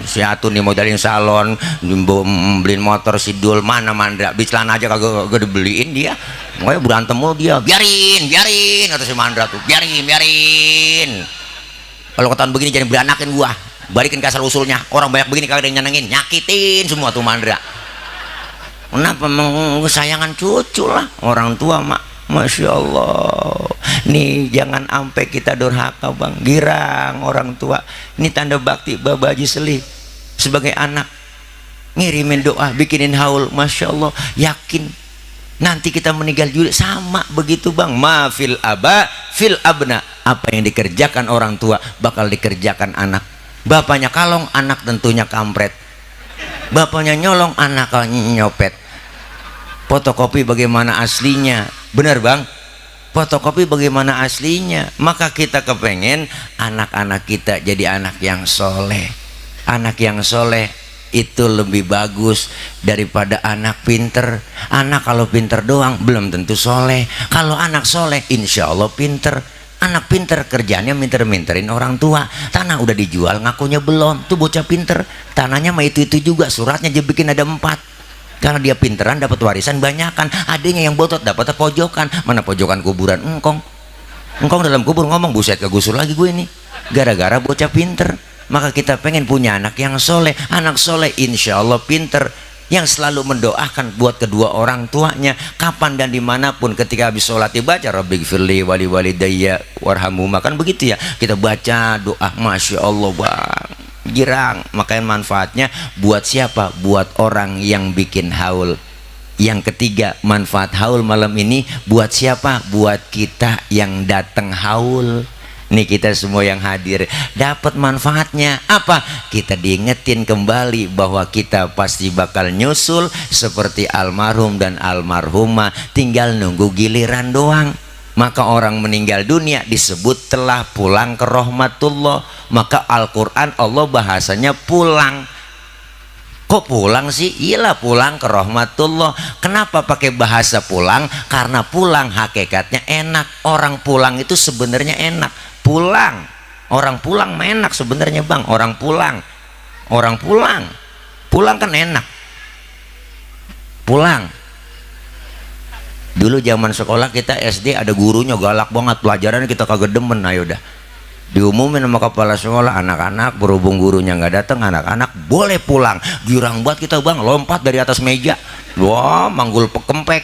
Si Atun dimodalin salon, beliin motor, si Dul mana Mandra beli celana aja kagak dibeliin dia. Makanya berantem mulu dia, biarin kata si Mandra tuh, biarin. Kalau ketahuan begini jangan beranakin gua, balikin ke asal usulnya. Orang banyak begini kagak ada yang nyenengin, nyakitin semua tuh Mandra. Kenapa mengesayangan cucu lah orang tua mak. Masya Allah, nih jangan sampai kita durhaka bang, girang orang tua. Ini tanda bakti Baba Haji Selih sebagai anak, ngirimin doa, bikinin haul. Masya Allah, yakin nanti kita meninggal juga sama begitu bang. Ma fil aba fil abna, apa yang dikerjakan orang tua bakal dikerjakan anak. Bapaknya kalong, anak tentunya kampret. Bapaknya nyolong, anak nyopet. Fotokopi bagaimana aslinya, benar bang, fotokopi bagaimana aslinya. Maka kita kepengen anak-anak kita jadi anak yang soleh. Anak yang soleh itu lebih bagus daripada anak pinter. Anak kalau pinter doang belum tentu soleh. Kalau anak soleh insya Allah pinter. Anak pinter kerjanya minter-minterin orang tua. Tanah udah dijual ngakunya belum, tuh bocah pinter. Tanahnya mah itu juga, suratnya dia bikin ada 4. Karena dia pinteran dapat warisan banyakan, adanya yang botot dapat pojokan. Mana pojokan kuburan engkong dalam kubur ngomong, buset kegusur lagi gue ini gara-gara bocah pinter. Maka kita pengen punya anak yang soleh. Anak soleh insya Allah pinter, yang selalu mendoakan buat kedua orang tuanya kapan dan dimanapun. Ketika habis sholat dibaca Rabbighfirli wali walidayya warhamhuma, kan begitu ya, kita baca doa. Masya Allah bang, girang. Makanya manfaatnya buat siapa? Buat orang yang bikin haul. Yang ketiga, manfaat haul malam ini buat siapa? Buat kita yang datang haul. Nih kita semua yang hadir dapat manfaatnya. Apa? Kita diingetin kembali bahwa kita pasti bakal nyusul seperti almarhum dan almarhumah, tinggal nunggu giliran doang. Maka orang meninggal dunia disebut telah pulang ke rahmatullah. Maka Al-Quran Allah bahasanya pulang. Kok pulang sih? Iyalah pulang ke rahmatullah. Kenapa pakai bahasa pulang? Karena pulang hakikatnya enak. Orang pulang itu sebenarnya enak. Pulang, Orang pulang mah enak sebenarnya bang. Orang pulang kan enak. Pulang. Dulu zaman sekolah kita SD ada gurunya galak banget, pelajaran kita kagak demen. Ayo dah diumumin sama kepala sekolah, anak-anak berhubung gurunya nggak datang, anak-anak boleh pulang. Girang banget kita bang, lompat dari atas meja, wah manggul kempek.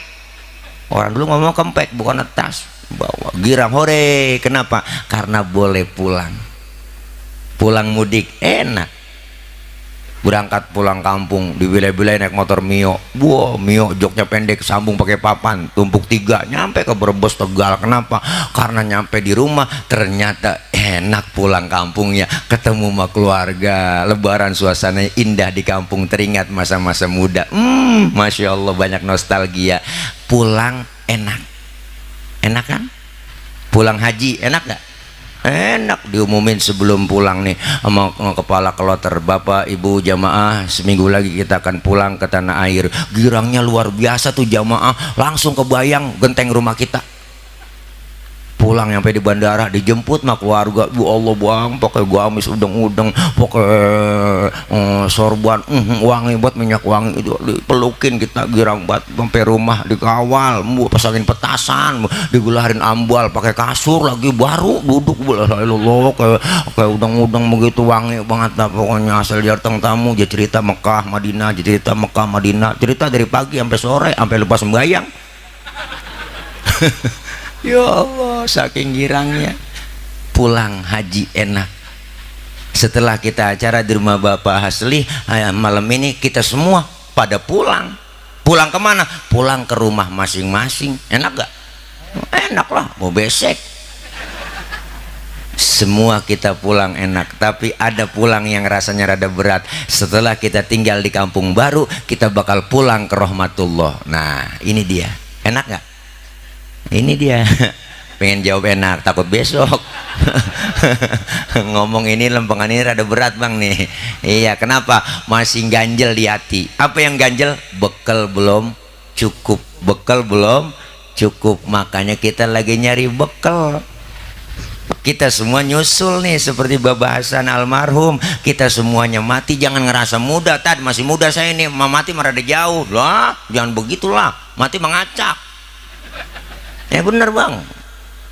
Orang dulu ngomong kempek bukan tas, bawa girang hore. Kenapa? Karena boleh pulang. Pulang mudik enak. Berangkat pulang kampung di wilayah-wilayah naik motor Mio, wah Mio joknya pendek, sambung pakai papan, tumpuk 3, nyampe ke Brebes Tegal. Kenapa? Karena nyampe di rumah ternyata enak pulang kampungnya, ketemu sama keluarga, lebaran suasananya indah di kampung, teringat masa-masa muda. Masya Allah, banyak nostalgia. Pulang enak kan? Pulang haji enak gak? Enak. Diumumin sebelum pulang nih sama kepala kloter, bapak ibu jamaah seminggu lagi kita akan pulang ke tanah air. Girangnya luar biasa tuh jamaah, langsung kebayang genteng rumah kita. Pulang sampai di bandara dijemput sama keluarga, bu Allah bang pakai gamis udeng-udeng, pakai sorban wangi buat minyak wangi itu, dipelukin kita girang banget sampai rumah, dikawal, pasangin petasan, digularin ambal, pakai kasur lagi baru duduk, kayak udeng-udeng begitu wangi banget lah pokoknya. Asal datang tamu dia cerita Mekah Madinah, cerita dari pagi sampai sore sampai lepas sembahyang. Ya Allah, saking girangnya. Pulang haji enak. Setelah kita acara di rumah Bapak Hasli malam ini, kita semua pada pulang. Pulang kemana? Pulang ke rumah masing-masing. Enak gak? Enak lah, mau besek. Semua kita pulang enak, tapi ada pulang yang rasanya rada berat. Setelah kita tinggal di kampung baru, kita bakal pulang ke rahmatullah. Nah ini dia, enak gak? Ini dia. Pengen jawab enak, takut besok. Ngomong ini lempengan ini rada berat bang nih. Iya, kenapa? Masih ganjel di hati. Apa yang ganjel? Bekal belum cukup. Makanya kita lagi nyari bekal. Kita semua nyusul nih seperti Bapak Hasan almarhum. Kita semuanya mati, jangan ngerasa muda. Tad masih muda saya nih, mati merada jauh lah. Jangan begitulah, mati mengacak. Ya bener bang,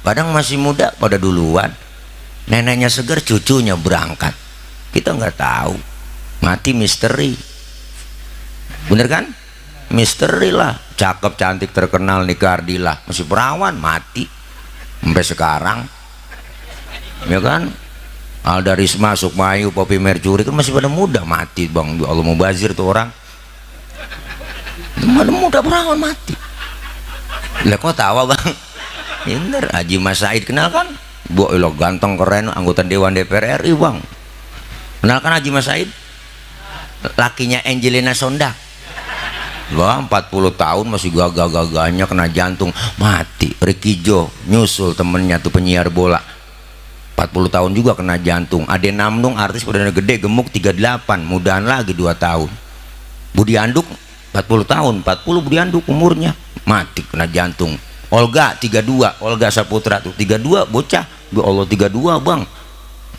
kadang masih muda pada duluan, neneknya seger cucunya berangkat, kita nggak tahu. Mati misteri, bener kan? Misteri lah. Cakep cantik terkenal nikah Ardila masih perawan mati sampai sekarang, ya kan? Alda Risma, Sukmayu, Poppy Mercury kan masih pada muda mati bang. Ya Allah, mubazir tuh orang, mana muda perawan mati. Lah kok tawa bang? Bener, Haji Mas Said kenal kan? Bu ilah ganteng keren, anggota Dewan DPR RI bang. Kenal kan Haji Mas Said? Lakinya Angelina Sondak. Wah 40 tahun masih gagah-gagahnya, kena jantung mati. Ricky Jo nyusul temennya tuh penyiar bola, 40 tahun juga kena jantung. Ade Namnung artis udah gede gemuk 38, mudahan lagi 2 tahun. Budi Anduk 40 tahun, 40 Budi Anduk umurnya, mati kena jantung. Olga 32, Olga Saputra tuh 32 bocah. Ya Allah 32 bang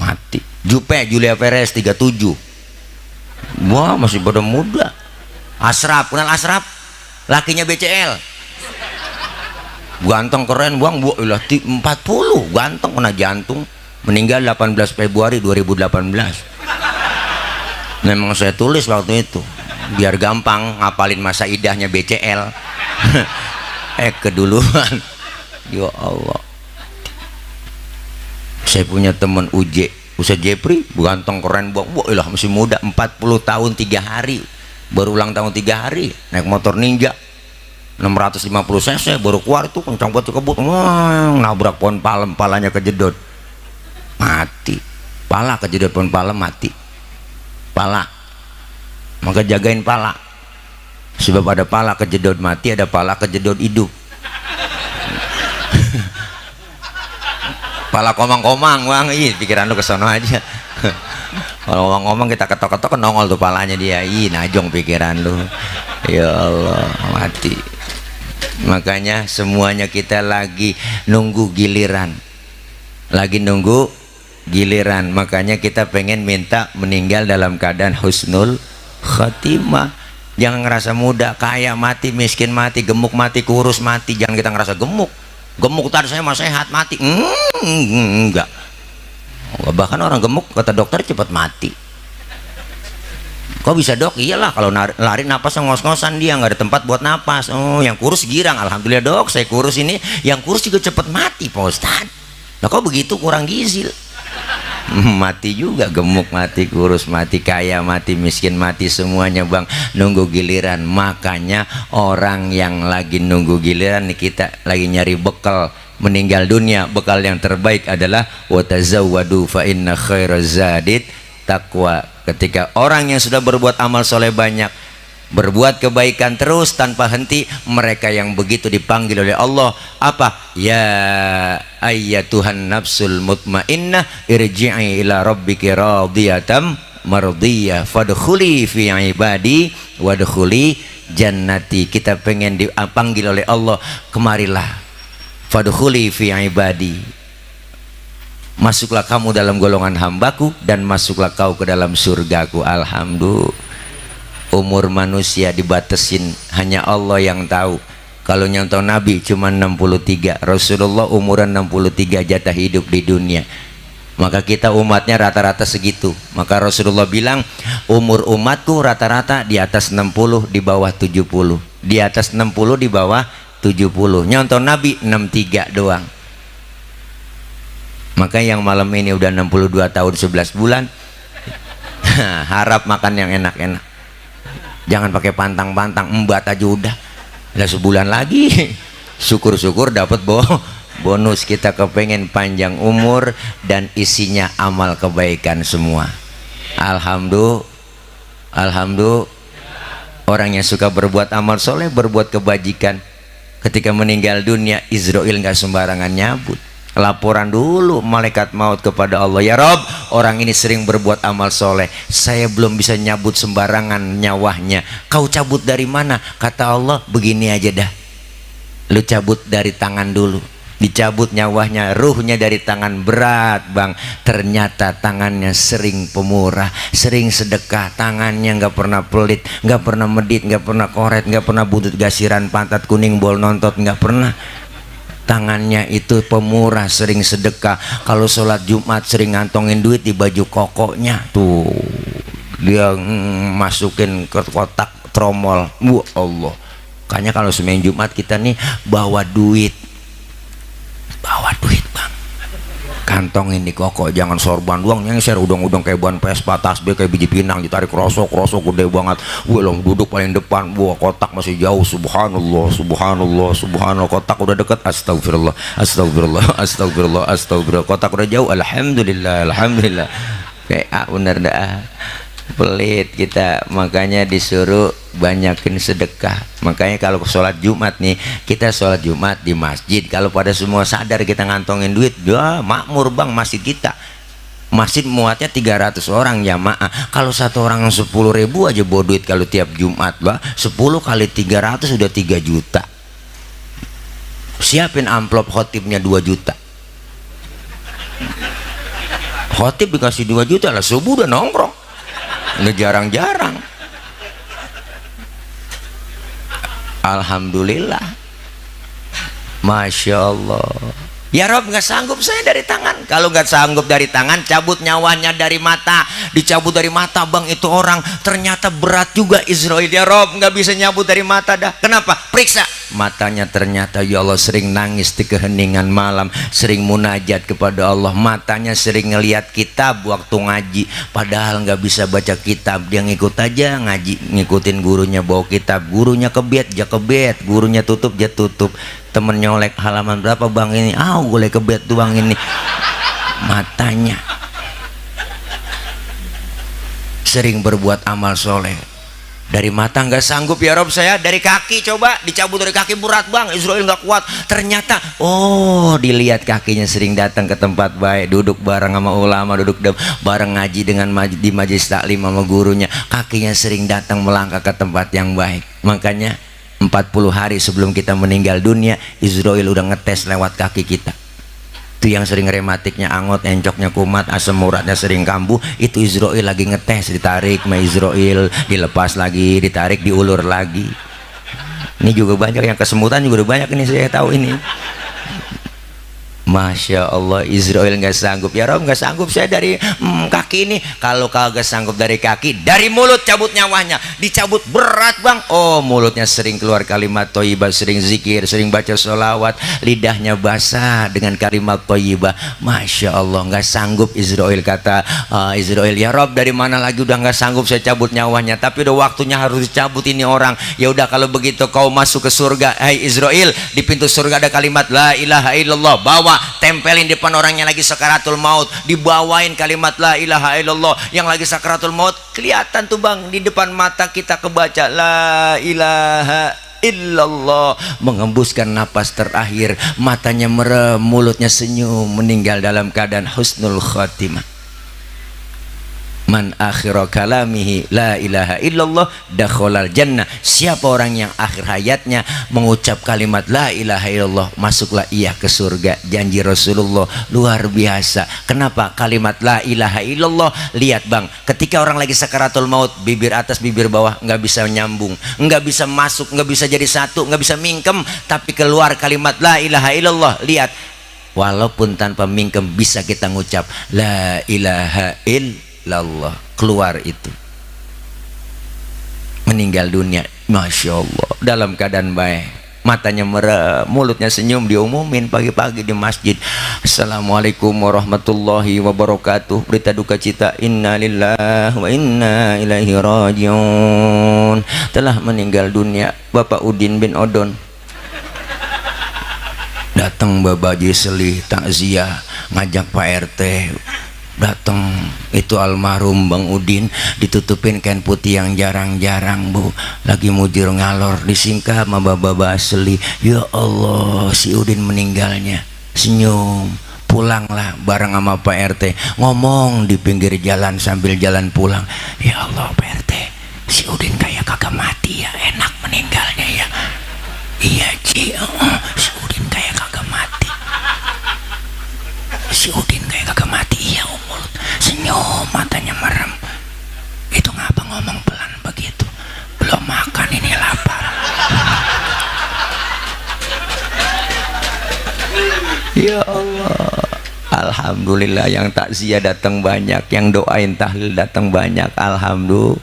mati. Jupe Julia Perez 37, wah masih pada muda. Asraf, kenal Asraf? Lakinya BCL, ganteng keren bang. Bu ilah 40 ganteng kena jantung, meninggal 18 Februari 2018. Memang saya tulis waktu itu biar gampang ngapalin masa idahnya BCL. Keduluan. Ya Allah, saya punya teman Ustaz Jepri ganteng keren bang. Wah ilah masih muda, 40 tahun 3 hari, baru ulang tahun 3 hari, naik motor Ninja 650 cc, baru keluar itu kencang banget kebut, nabrak pohon palem, palanya kejedot mati. Pala kejedot pohon palem mati. Pala, maka jagain pala, sebab ada pala kejedot mati, ada pala kejedot hidup. Pala komang-komang bang, ih pikiran lu kesono aja. Kalau ngomong kita ketok-ketok nongol tuh palanya dia, ih najong pikiran lu. Ya Allah mati. Makanya semuanya kita lagi nunggu giliran, lagi nunggu giliran. Makanya kita pengen minta meninggal dalam keadaan husnul khatimah. Jangan ngerasa muda, kaya mati, miskin mati, gemuk mati, kurus mati. Jangan kita ngerasa gemuk. Gemuk tadi saya masih sehat mati. Enggak. Bahkan orang gemuk kata dokter cepat mati. Kok bisa dok? Iyalah kalau lari napas ngos-ngosan dia nggak ada tempat buat napas. Oh yang kurus girang, alhamdulillah dok saya kurus ini. Yang kurus juga cepat mati Pak Ustadz. Nah kok begitu kurang gizi? Mati juga, gemuk mati, kurus mati, kaya mati, miskin mati, semuanya bang nunggu giliran. Makanya orang yang lagi nunggu giliran nih, kita lagi nyari bekal meninggal dunia, bekal yang terbaik adalah watazawwadu fa inna khairaz zadid taqwa. Ketika orang yang sudah berbuat amal soleh banyak, berbuat kebaikan terus tanpa henti, mereka yang begitu dipanggil oleh Allah apa? Ya ayyatuhan nafsul mutmainnah irji'i ila rabbiki radiyatam mardiyah fadkhuli fi ibadi wadkhuli jannati. Kita pengen dipanggil oleh Allah, kemarilah fadkhuli fi ibadi, masuklah kamu dalam golongan hambaku dan masuklah kau ke dalam surgaku. Alhamdulillah. Umur manusia dibatasin, hanya Allah yang tahu. Kalau nyontoh Nabi cuma 63, Rasulullah umuran 63 jatah hidup di dunia. Maka kita umatnya rata-rata segitu. Maka Rasulullah bilang umur umatku rata-rata di atas 60, di bawah 70. Di atas 60, di bawah 70. Nyontoh Nabi 63 doang. Maka yang malam ini udah 62 tahun 11 bulan harap makan yang enak-enak. Jangan pakai pantang-pantang, embat aja udah sebulan lagi. Syukur-syukur dapat bonus. Kita kepengen panjang umur dan isinya amal kebaikan semua. Alhamdulillah. Alhamdulillah. Orang yang suka berbuat amal soleh, berbuat kebajikan, ketika meninggal dunia Israel nggak sembarangan nyabut. Laporan dulu malaikat maut kepada Allah, ya Rob, orang ini sering berbuat amal soleh, saya belum bisa nyabut sembarangan nyawanya, kau cabut dari mana? Kata Allah, begini aja dah, lu cabut dari tangan dulu. Dicabut nyawanya, ruhnya dari tangan. Berat bang, ternyata tangannya sering pemurah, sering sedekah, tangannya nggak pernah pelit, nggak pernah medit, nggak pernah koret, nggak pernah buntut gasiran, pantat kuning, bol nontot, nggak pernah. Tangannya itu pemurah, sering sedekah. Kalau sholat Jumat sering ngantongin duit di baju kokonya tuh, dia masukin ke kotak tromol. Allah, kayaknya kalau seminggu Jumat kita nih bawa duit bang, kantongin di koko, jangan sorban doang nyengser, udang-udang kayak ban Vespa, tasbih kayak biji pinang ditarik krosok gede banget. Belum duduk paling depan, buah kotak masih jauh. Subhanallah, subhanallah, subhanallah. Kotak udah deket, astagfirullah, astagfirullah, astagfirullah, astagfirullah. Kotak udah jauh, alhamdulillah, alhamdulillah. Kayak bener dah, pelit kita. Makanya disuruh banyakin sedekah. Makanya kalau sholat Jumat nih, kita sholat Jumat di masjid, kalau pada semua sadar kita ngantongin duit, ya makmur bang masjid kita. Masjid muatnya 300 orang jamaah. Kalau satu orang 10.000 aja bawa duit kalau tiap Jumat bah, 10 kali 300 udah 3 juta. Siapin amplop khotibnya 2 juta. Khotib dikasih 2 juta lah, subuh udah nongkrong. Udah jarang-jarang. Alhamdulillah, Masya Allah. Ya Rob, nggak sanggup saya dari tangan. Kalau nggak sanggup dari tangan, cabut nyawanya dari mata. Dicabut dari mata bang, itu orang ternyata berat juga Israel. Ya Rob, nggak bisa nyabut dari mata dah. Kenapa? Periksa matanya, ternyata ya Allah sering nangis di keheningan malam, sering munajat kepada Allah. Matanya sering ngelihat kitab waktu ngaji, padahal nggak bisa baca kitab. Dia ngikut aja ngaji, ngikutin gurunya bawa kitab. Gurunya kebet, dia kebet. Gurunya tutup, dia tutup. Temen nyolek, halaman berapa bang ini? Gue kebet tuh bang ini. Matanya sering berbuat amal soleh, dari mata nggak sanggup. Ya Rob, saya dari kaki, coba dicabut dari kaki berat bang, Israel nggak kuat. Ternyata dilihat kakinya sering datang ke tempat baik, duduk bareng sama ulama, duduk bareng ngaji dengan di majelis taklim sama gurunya. Kakinya sering datang melangkah ke tempat yang baik. Makanya 40 hari sebelum kita meninggal dunia, Israel udah ngetes lewat kaki kita. Itu yang sering rematiknya angot, encoknya kumat, asam uratnya sering kambuh, itu Israel lagi ngetes, ditarik sama Israel, dilepas lagi, ditarik, diulur lagi. Ini juga banyak yang kesemutan, juga udah banyak ini saya tahu ini. Masya Allah, Israel nggak sanggup. Ya Rob, nggak sanggup saya dari kaki ini. Kalau kagak sanggup dari kaki, dari mulut cabut nyawanya. Dicabut berat bang. Oh, mulutnya sering keluar kalimat thayyibah, sering zikir, sering baca sholawat, lidahnya basah dengan kalimat thayyibah. Masya Allah, nggak sanggup Israel. Kata Israel, ya Rob, dari mana lagi, udah nggak sanggup saya cabut nyawanya, tapi udah waktunya harus dicabut ini orang. Ya udah, kalau begitu kau masuk ke surga. Hai Israel, di pintu surga ada kalimat la ilaha illallah, bawa, tempelin depan orangnya lagi sakaratul maut, dibawain kalimat la ilaha illallah. Yang lagi sakaratul maut kelihatan tuh bang, di depan mata kita kebaca la ilaha illallah, mengembuskan napas terakhir, matanya merem, mulutnya senyum, meninggal dalam keadaan husnul khatimah. Man akhira kalamihi la ilaha illallah dakhalal jannah. Siapa orang yang akhir hayatnya mengucap kalimat la ilaha illallah, masuklah ia ke surga. Janji Rasulullah luar biasa. Kenapa kalimat la ilaha illallah? Lihat bang, ketika orang lagi sakaratul maut, bibir atas bibir bawah nggak bisa nyambung, nggak bisa masuk, nggak bisa jadi satu, nggak bisa mingkem, tapi keluar kalimat la ilaha illallah. Lihat, walaupun tanpa mingkem bisa kita ngucap la ilaha illallah, keluar itu, meninggal dunia. Masya Allah, dalam keadaan baik, matanya merem, mulutnya senyum, diumumin pagi-pagi di masjid, assalamualaikum warahmatullahi wabarakatuh, berita duka cita, inna lillahi wa inna ilaihi rajiun, telah meninggal dunia Bapak Udin bin Odon. Datang Babaji Selih takziah, ngajak Pak RT datang, itu almarhum Bang Udin ditutupin kain putih yang jarang-jarang bu, lagi mudir ngalor, disingkap sama Bapak Basli. Ya Allah, si Udin meninggalnya, senyum, pulanglah bareng sama Pak RT, ngomong di pinggir jalan sambil jalan pulang, ya Allah Pak RT, si Udin kayak kagak mati ya, enak meninggalnya ya. Iya Ci, si Udin kayak kagak mati, si Udin kayak kagak mati. Iya umur, senyum, matanya merem. Itu ngapa ngomong pelan begitu? Belum makan ini, lapar. Ya Allah, alhamdulillah yang takziah datang banyak, yang doain tahlil datang banyak, alhamdulillah.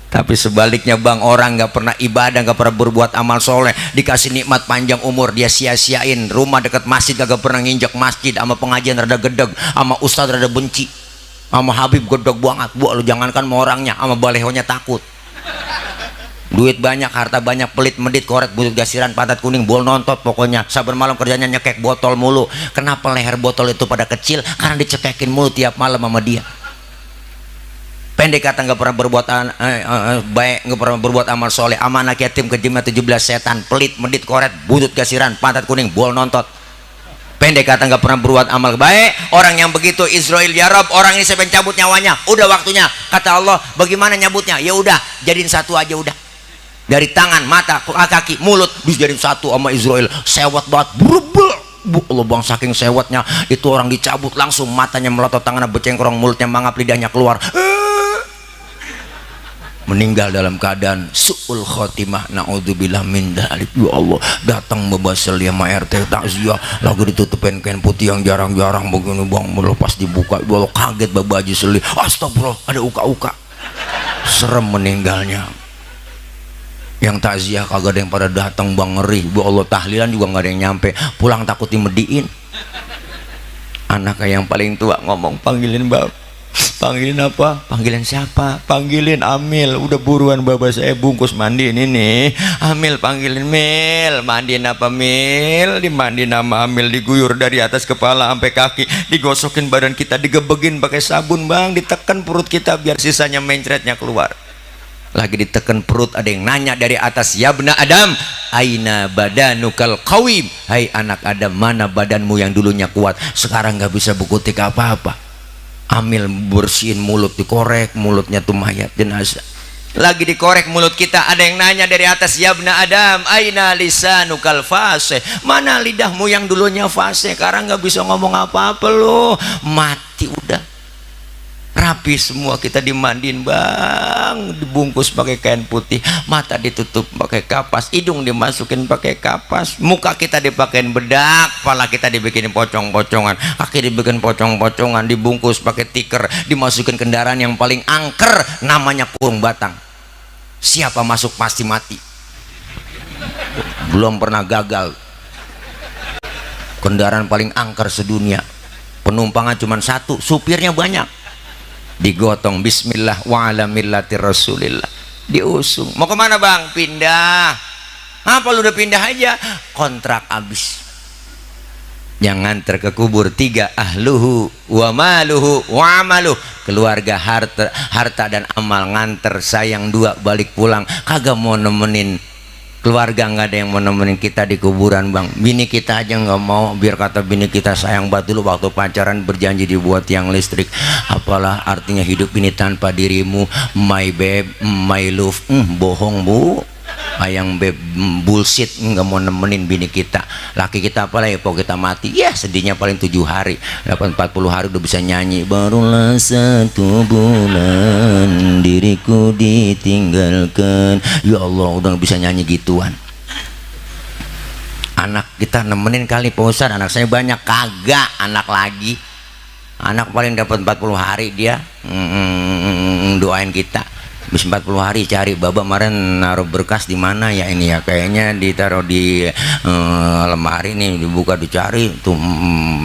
Tapi sebaliknya bang, orang nggak pernah ibadah, nggak pernah berbuat amal soleh, dikasih nikmat panjang umur dia sia-siain. Rumah dekat masjid kagak pernah nginjak masjid, sama pengajian rada gedeg, sama ustadz rada benci, sama Habib gedeg banget bu, lu jangankan sama orangnya, sama balehonya takut. Duit banyak, harta banyak, pelit, medit, korek, butut gasiran, pantat kuning, bol nontot, pokoknya sabar malam kerjanya nyekek botol mulu. Kenapa leher botol itu pada kecil? Karena dicekekin mulu tiap malam sama dia. Pendek kata, nggak pernah berbuat baik, nggak pernah berbuat amal soleh, sama anak yatim kejamnya 17 setan, pelit, medit, koret, butut gasiran, pantat kuning, bol nontot. Pendek kata, nggak pernah berbuat amal baik. Orang yang begitu Israel, ya Rob, orang ini saya pengen cabut nyawanya, udah waktunya. Kata Allah, bagaimana nyabutnya? Ya udah, jadiin satu aja udah. Dari tangan, mata, kaki, mulut bisa jadiin satu sama Israel. Sewot banget, berubah. Bu Allah bang, saking sewotnya itu orang dicabut langsung, matanya melotot, tangannya becengkrong, mulutnya mangap, lidahnya keluar. Meninggal dalam keadaan su'ul khotimah, naudzubillah min dzalik. Ya Allah, datang membasel ya ma RT takziah, lagi ditutupin kain putih yang jarang-jarang begini bang, melepas dibuka. Ya Allah, kaget Bapak Haji Selih, astagfirullah, ada uka-uka, serem meninggalnya. Yang takziah kagak ada yang pada datang bang, ngeri. Ya Allah, tahlilan juga nggak ada yang nyampe, pulang takut dimediin. Anak yang paling tua ngomong, panggilin Bab. Panggilin apa? Panggilin siapa? Panggilin Amil. Udah buruan bapak saya bungkus mandiin ini. Amil, panggilin Mil. Mandiin apa Mil? Dimandiin sama Amil, diguyur dari atas kepala sampai kaki, digosokin badan kita, digebegin pakai sabun bang, ditekan perut kita biar sisanya mencretnya keluar. Lagi ditekan perut, ada yang nanya dari atas, ya bena Adam, aina badanukal qawim, hai anak Adam, mana badanmu yang dulunya kuat, sekarang nggak bisa berkutik apa-apa. Amil bersihin mulut, dikorek mulutnya tuh mayat jenazah. Lagi dikorek mulut kita, ada yang nanya dari atas, ya Ibna Adam, aina lisanukal fasih, mana lidahmu yang dulunya fasih, sekarang nggak bisa ngomong apa-apa loh, mati udah. Rapi semua kita dimandiin bang, dibungkus pakai kain putih, mata ditutup pakai kapas, hidung dimasukin pakai kapas, muka kita dipakein bedak, kepala kita dibikin pocong-pocongan, kaki dibikin pocong-pocongan, dibungkus pakai tikar, dimasukin kendaraan yang paling angker, namanya kurung batang. Siapa masuk pasti mati. Belum pernah gagal. Kendaraan paling angker sedunia, penumpangnya cuma satu, supirnya banyak. Digotong bismillah wa ala millati rasulillah, diusung. Mau kemana bang? Pindah. Apa lu udah pindah aja? Kontrak habis. Yang nganter ke kubur 3, ahluhu wa maluhu wa amaluh, keluarga, harta dan amal. Nganter sayang 2, balik pulang kagak mau nemenin keluarga, nggak ada yang mau nemenin kita di kuburan bang. Bini kita aja nggak mau, biar kata bini kita sayang banget dulu waktu pacaran berjanji dibuat tiang listrik. Apalah artinya hidup ini tanpa dirimu, my babe, my love. Bohong bu, ayang beb, bullshit, nggak mau nemenin bini kita. Laki kita apalah ya, pokok kita mati ya sedihnya paling 7 hari, 40 hari udah bisa nyanyi, barulah 1 bulan diriku ditinggalkan, ya Allah udah bisa nyanyi gituan. Anak kita nemenin kali Pak Ustadz, anak saya banyak, kagak, anak lagi, anak paling dapat 40 hari dia doain kita. Habis 40 hari cari, baba kemarin naruh berkas di mana ya ini ya, kayaknya ditaruh di lemari nih, dibuka dicari tuh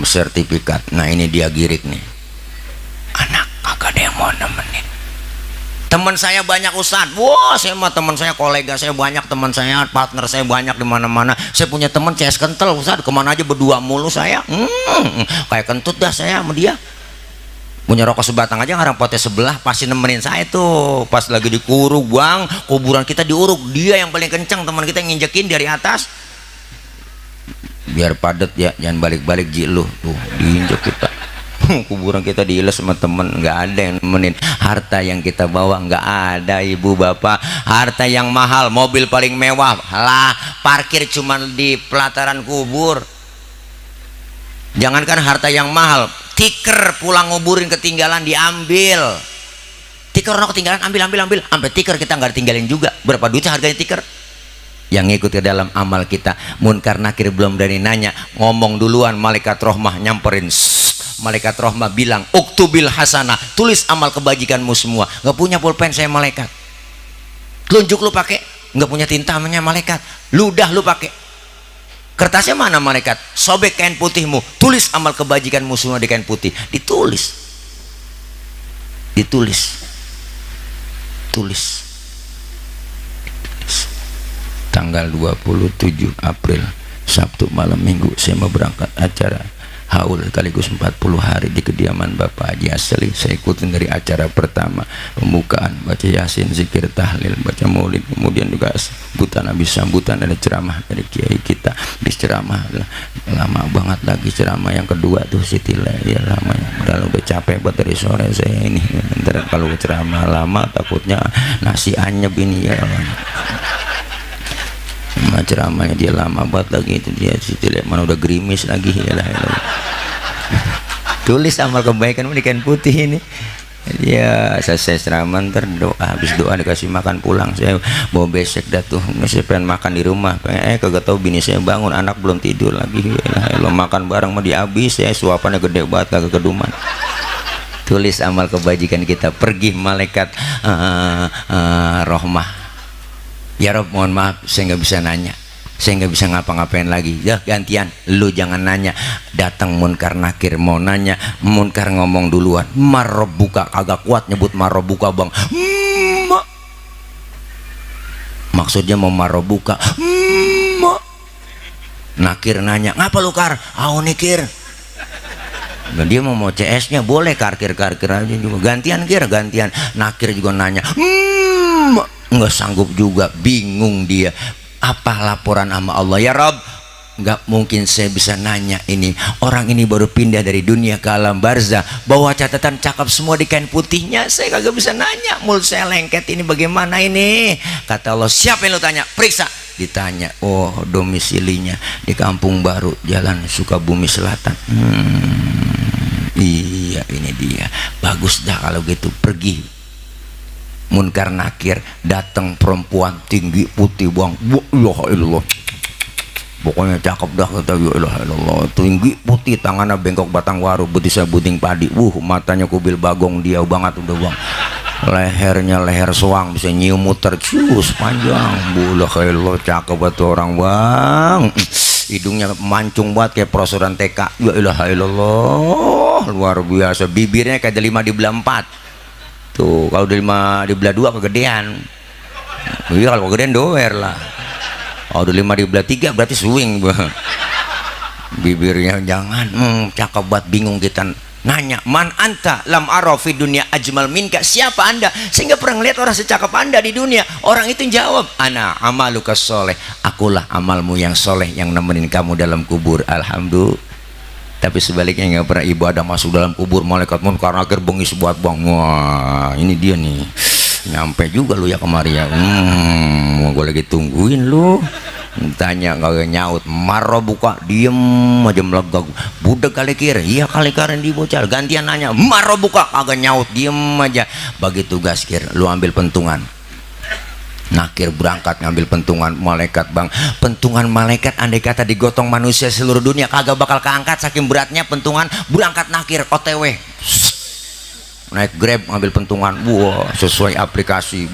sertifikat. Nah ini dia girik nih, anak kagak ada yang mau nemenin. Teman saya banyak Ustadz, wah saya mah teman saya, kolega saya banyak, teman saya, partner saya banyak di mana-mana. Saya punya teman CS kental Ustadz, kemana aja berdua mulu saya, kayak kentut dah saya sama dia. Punya rokok sebatang aja ngarang potes sebelah, pasti nemenin saya tuh pas lagi dikuruk bang, kuburan kita diuruk, dia yang paling kencang, teman kita yang nginjekin dari atas biar padat ya, jangan balik-balik ji lu tuh diinjek kita. Kuburan kita diiles sama temen, nggak ada yang nemenin. Harta yang kita bawa nggak ada ibu bapak, harta yang mahal, mobil paling mewah lah, parkir cuman di pelataran kubur. Jangankan harta yang mahal, tiker pulang nguburin ketinggalan diambil. Tiker orang ketinggalan ambil, sampai tiker kita nggak ditinggalin juga. Berapa duitnya harganya tiker? Yang ngikut ke dalam amal kita. Munkar nakir belum berani nanya, ngomong duluan, malaikat rahmah nyamperin. Malaikat rahmah bilang, uktubil hasanah, tulis amal kebajikanmu semua. Nggak punya pulpen saya malaikat, telunjuk lu pakai. Nggak punya tinta namanya malaikat, ludah lu pakai. Kertasnya mana malaikat? Sobek kain putihmu, tulis amal kebajikanmu semua di kain putih. Ditulis, tulis. Tanggal 27 April Sabtu malam minggu saya mau berangkat acara haul sekaligus 40 hari di kediaman Bapak Haji Asli. Saya ikutin dari acara pertama, pembukaan, baca yasin, zikir, tahlil, baca maulid, kemudian juga sambutan, habis sambutan ada ceramah dari kiai kita. Habis ceramah lama banget lagi ceramah yang kedua tuh Siti ya lamanya, padahal udah capek buat dari sore saya ini. Ntar kalau ceramah lama takutnya nasi anyep ini ya. Ceramahnya dia lama banget lagi, itu dia Siti mana udah gerimis lagi ya lah. Tulis amal kebaikan di kain putih ini. Ya selesai ceramah, ntar doa, habis doa dikasih makan pulang. Saya bawa besek dah tuh, saya pengen makan di rumah, kagak tahu bini saya bangun, anak belum tidur lagi. Lo makan bareng mah dihabis, saya suapannya gede banget kagak keduman. Tulis amal kebajikan kita, pergi malaikat rahmah. Ya Rob, mohon maaf saya nggak bisa nanya, saya nggak bisa ngapa-ngapain lagi ya, gantian lu jangan nanya. Datang munkar nakir mau nanya, munkar ngomong duluan, marobuka, kagak kuat nyebut marobuka bang. Maksudnya mau marobuka. Nakir nanya, ngapa lu kar? Nikir. Nah, dia mau CS nya boleh, karkir aja juga, gantian kir, gantian. Nakir juga nanya, nggak sanggup juga, bingung dia. Apa laporan sama Allah? Ya Rob, nggak mungkin saya bisa nanya ini. Orang ini baru pindah dari dunia ke alam barzah, bawa catatan cakep semua di kain putihnya. Saya kagak bisa nanya. Mulut saya lengket ini bagaimana ini? Kata Allah, siapa yang lo tanya? Periksa. Ditanya, oh domisilinya di Kampung Baru, Jalan Sukabumi Selatan. Iya ini dia. Bagus dah kalau gitu, pergi. Munkar nakir, datang perempuan tinggi putih bang. Allah, pokoknya cakep dah, kata ya Allah, tinggi putih, tangannya bengkok batang waru, betisnya buding padi, matanya kubil bagong dia banget udah bang, lehernya leher soang, bisa nyium muter cus panjang, bulah Allah, cakep banget orang bang, hidungnya mancung banget kayak prosodan TK, ya Allah, luar biasa, bibirnya kayak 5 di belah 4, tuh kalau 5 di belah 2 kegedean, iya kalau kegedean doer lah. Oh, udah 5 di belah 3 berarti swing bang. Bibirnya jangan cakep banget, bingung kita nanya, man anta lam ara fi dunia ajmal minka, siapa anda? Saya nggak pernah ngeliat orang secakep anda di dunia. Orang itu jawab, ana amaluka soleh, akulah amalmu yang soleh yang nemenin kamu dalam kubur. Alhamdulillah. Tapi sebaliknya nggak pernah ibadah masuk dalam kubur, malaikat munkar nakir bengis buat bang. Wah ini dia nih, nyampe juga lu ya kemari ya. Gue lagi tungguin lu, tanya gak nyaut, marah buka, diem aja melegak. Budak kali kira, iya kali karen dibocor, gantian nanya, marah buka, kagak nyaut, diem aja. Bagi tugas kir, lu ambil pentungan. Nakir berangkat ngambil pentungan malaikat bang. Pentungan malaikat andai kata digotong manusia seluruh dunia kagak bakal keangkat saking beratnya pentungan. Berangkat nakir OTW, naik Grab ngambil pentungan, wah sesuai aplikasi,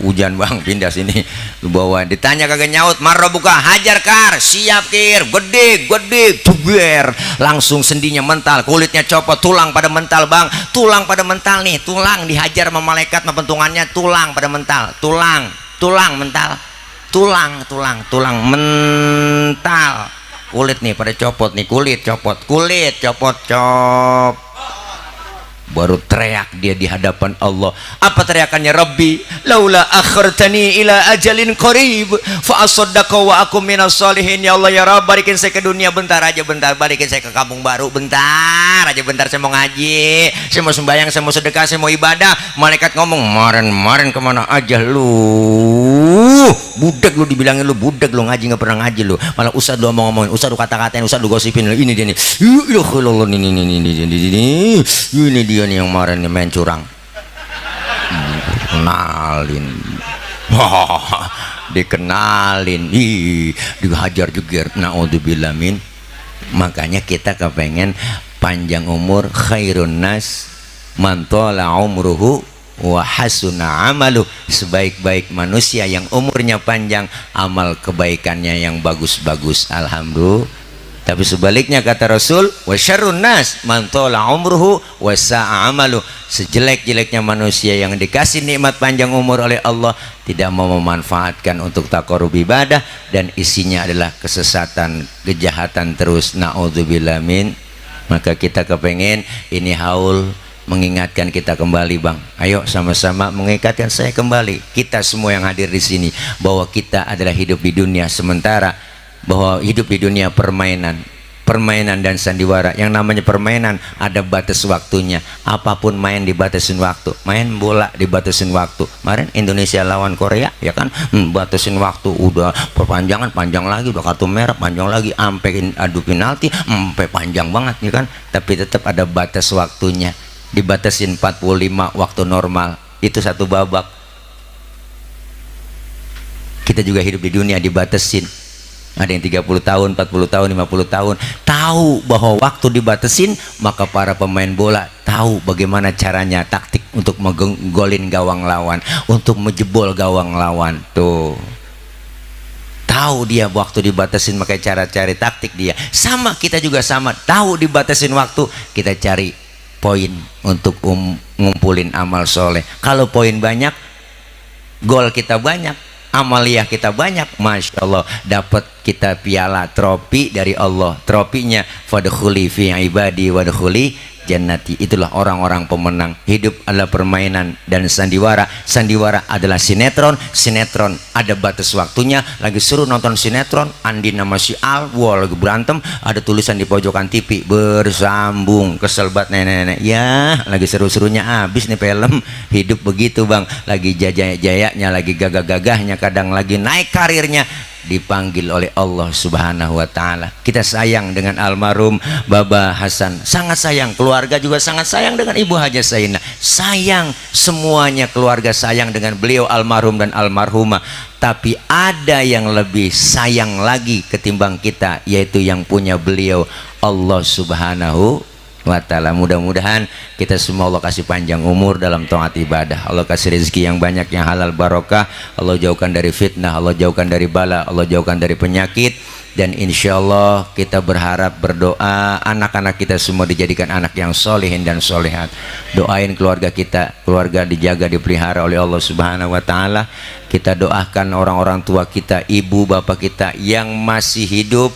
hujan bang, pindah sini, lu bawa, ditanya kagak nyaut, marah buka, hajar kar, siap kir, gede, tuber, langsung sendinya mental, kulitnya copot, tulang pada mental bang, tulang pada mental nih, tulang dihajar sama malaikat sama pentungannya, tulang pada mental, tulang mental, tulang mental, kulit nih pada copot nih, kulit copot. Baru teriak dia di hadapan Allah. Apa teriakannya? Rabbi laula akhartani ila ajalin qarib fa asaddaqa wa akum minas solihin. Ya Allah ya Rabb, balikin saya ke dunia bentar aja, balikin saya ke Kampung Baru bentar aja, saya mau ngaji, saya mau sembahyang, saya mau sedekah, saya mau ibadah. Malaikat ngomong, kemarin kemana aja lu, budak lu, dibilangin lu budak, lu ngaji nggak pernah ngaji lu, malah ustad lu ngomongin, ustad lu kata-katain, ustad lu gosipin, ini dia nih, ini dia nih yang kemarin nih main curang, dikenalin, dihajar juga, naudzubillah min. Makanya kita kepengen panjang umur, khairun nas man tala umruhu wa hasuna amalu, sebaik-baik manusia yang umurnya panjang, amal kebaikannya yang bagus-bagus. Alhamdulillah. Tapi sebaliknya kata Rasul, wa syarrun nas man tala umruhu wa sa'a amalu, sejelek-jeleknya manusia yang dikasih nikmat panjang umur oleh Allah tidak mau memanfaatkan untuk taqarrub ibadah dan isinya adalah kesesatan, kejahatan terus, naudzubillah min. Maka kita kepengen ini haul mengingatkan kita kembali bang. Ayo sama-sama mengingatkan saya kembali, kita semua yang hadir di sini, bahwa kita adalah hidup di dunia sementara, bahwa hidup di dunia permainan dan sandiwara. Yang namanya permainan ada batas waktunya, apapun main dibatasin waktu, main bola dibatasin waktu. Kemarin Indonesia lawan Korea ya kan, batasin waktu, udah perpanjangan, panjang lagi, udah kartu merah, panjang lagi, sampai adu penalti, sampai panjang banget ya kan. Tapi tetap ada batas waktunya, dibatasin 45 waktu normal, itu satu babak. Kita juga hidup di dunia dibatasin, ada yang 30 tahun, 40 tahun, 50 tahun. Tahu bahwa waktu dibatasin, maka para pemain bola tahu bagaimana caranya, taktik untuk menggolin gawang lawan, untuk menjebol gawang lawan. Tuh, tahu dia waktu dibatasin, maka cara cari taktik dia. Sama, kita juga sama, tahu dibatasin waktu, kita cari poin untuk ngumpulin amal soleh. Kalau poin banyak, gol kita banyak, amaliyah kita banyak, masya Allah, dapat kita piala, trofi dari Allah. Trofinya fadkhuli fi ibadi wadkhuli jannati. Itulah orang-orang pemenang. Hidup adalah permainan dan sandiwara. Sandiwara adalah sinetron. Sinetron ada batas waktunya. Lagi suruh nonton sinetron, Andi nama si Al, wah lagi berantem, ada tulisan di pojokan TV bersambung. Kesel banget nenek-nenek. Ya, lagi seru-serunya habis nih film. Hidup begitu bang. Lagi jaya-jayanya, lagi gagah-gagahnya, kadang lagi naik karirnya, dipanggil oleh Allah Subhanahu wa Ta'ala. Kita sayang dengan almarhum Baba Hasan, sangat sayang. Keluarga juga sangat sayang dengan Ibu Haja Saina. Sayang semuanya, keluarga sayang dengan beliau almarhum dan almarhumah. Tapi ada yang lebih sayang lagi ketimbang kita, yaitu yang punya beliau, Allah Subhanahu wa Ta'ala. Mudah-mudahan kita semua Allah kasih panjang umur dalam taat ibadah, Allah kasih rezeki yang banyak, yang halal barokah, Allah jauhkan dari fitnah, Allah jauhkan dari bala, Allah jauhkan dari penyakit. Dan insya Allah kita berharap, berdoa anak-anak kita semua dijadikan anak yang solehin dan solehat. Doain keluarga kita, keluarga dijaga, dipelihara oleh Allah Subhanahu wa Ta'ala. Kita doakan orang-orang tua kita, ibu bapak kita yang masih hidup,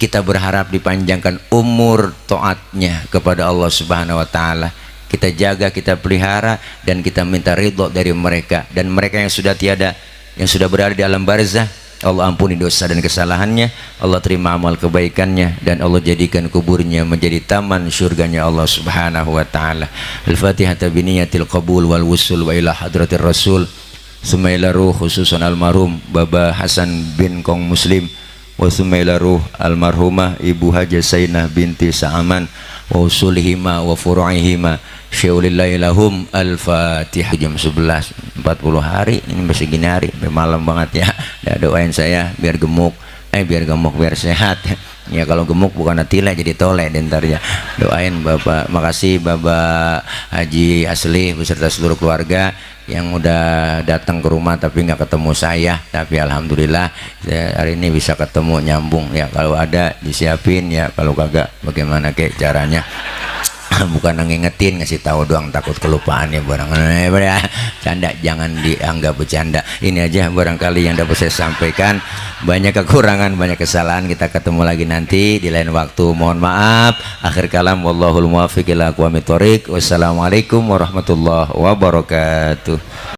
kita berharap dipanjangkan umur taatnya kepada Allah Subhanahu wa Ta'ala. Kita jaga, kita pelihara, dan kita minta ridho dari mereka. Dan mereka yang sudah tiada, yang sudah berada di alam barzah, Allah ampuni dosa dan kesalahannya, Allah terima amal kebaikannya, dan Allah jadikan kuburnya menjadi taman surganya Allah Subhanahu wa Ta'ala. Al-Fatihah biniyatil qabul wal wusul wa ila hadratir rasul. Sumailah ruh khususan almarhum Baba Hasan bin Kong Muslim, wa sumailah ruh almarhumah Ibu Haja Sainah binti Sa'aman, wa usulihima wa furu'ihima syaulillahi lahum. Al-Fatihah. Jam 11:40 hari, ini masih gini hari, malam banget ya. Doain saya biar gemuk, biar sehat ya. Kalau gemuk bukan tile jadi tole dentar ya. Doain Bapak, makasih Bapak Haji Asli beserta seluruh keluarga yang udah datang ke rumah tapi nggak ketemu saya. Tapi alhamdulillah hari ini bisa ketemu, nyambung ya. Kalau ada disiapin ya, kalau kagak bagaimana kayak caranya. Bukan ngingetin, ngasih tahu doang, takut kelupaan ya barangkali ya. Canda, jangan dianggap bercanda. Ini aja barangkali yang dapat saya sampaikan. Banyak kekurangan, banyak kesalahan. Kita ketemu lagi nanti di lain waktu. Mohon maaf. Akhir kalam, wallahul muwaffiq ila aqwamit thoriq. Wassalamualaikum warahmatullahi wabarakatuh.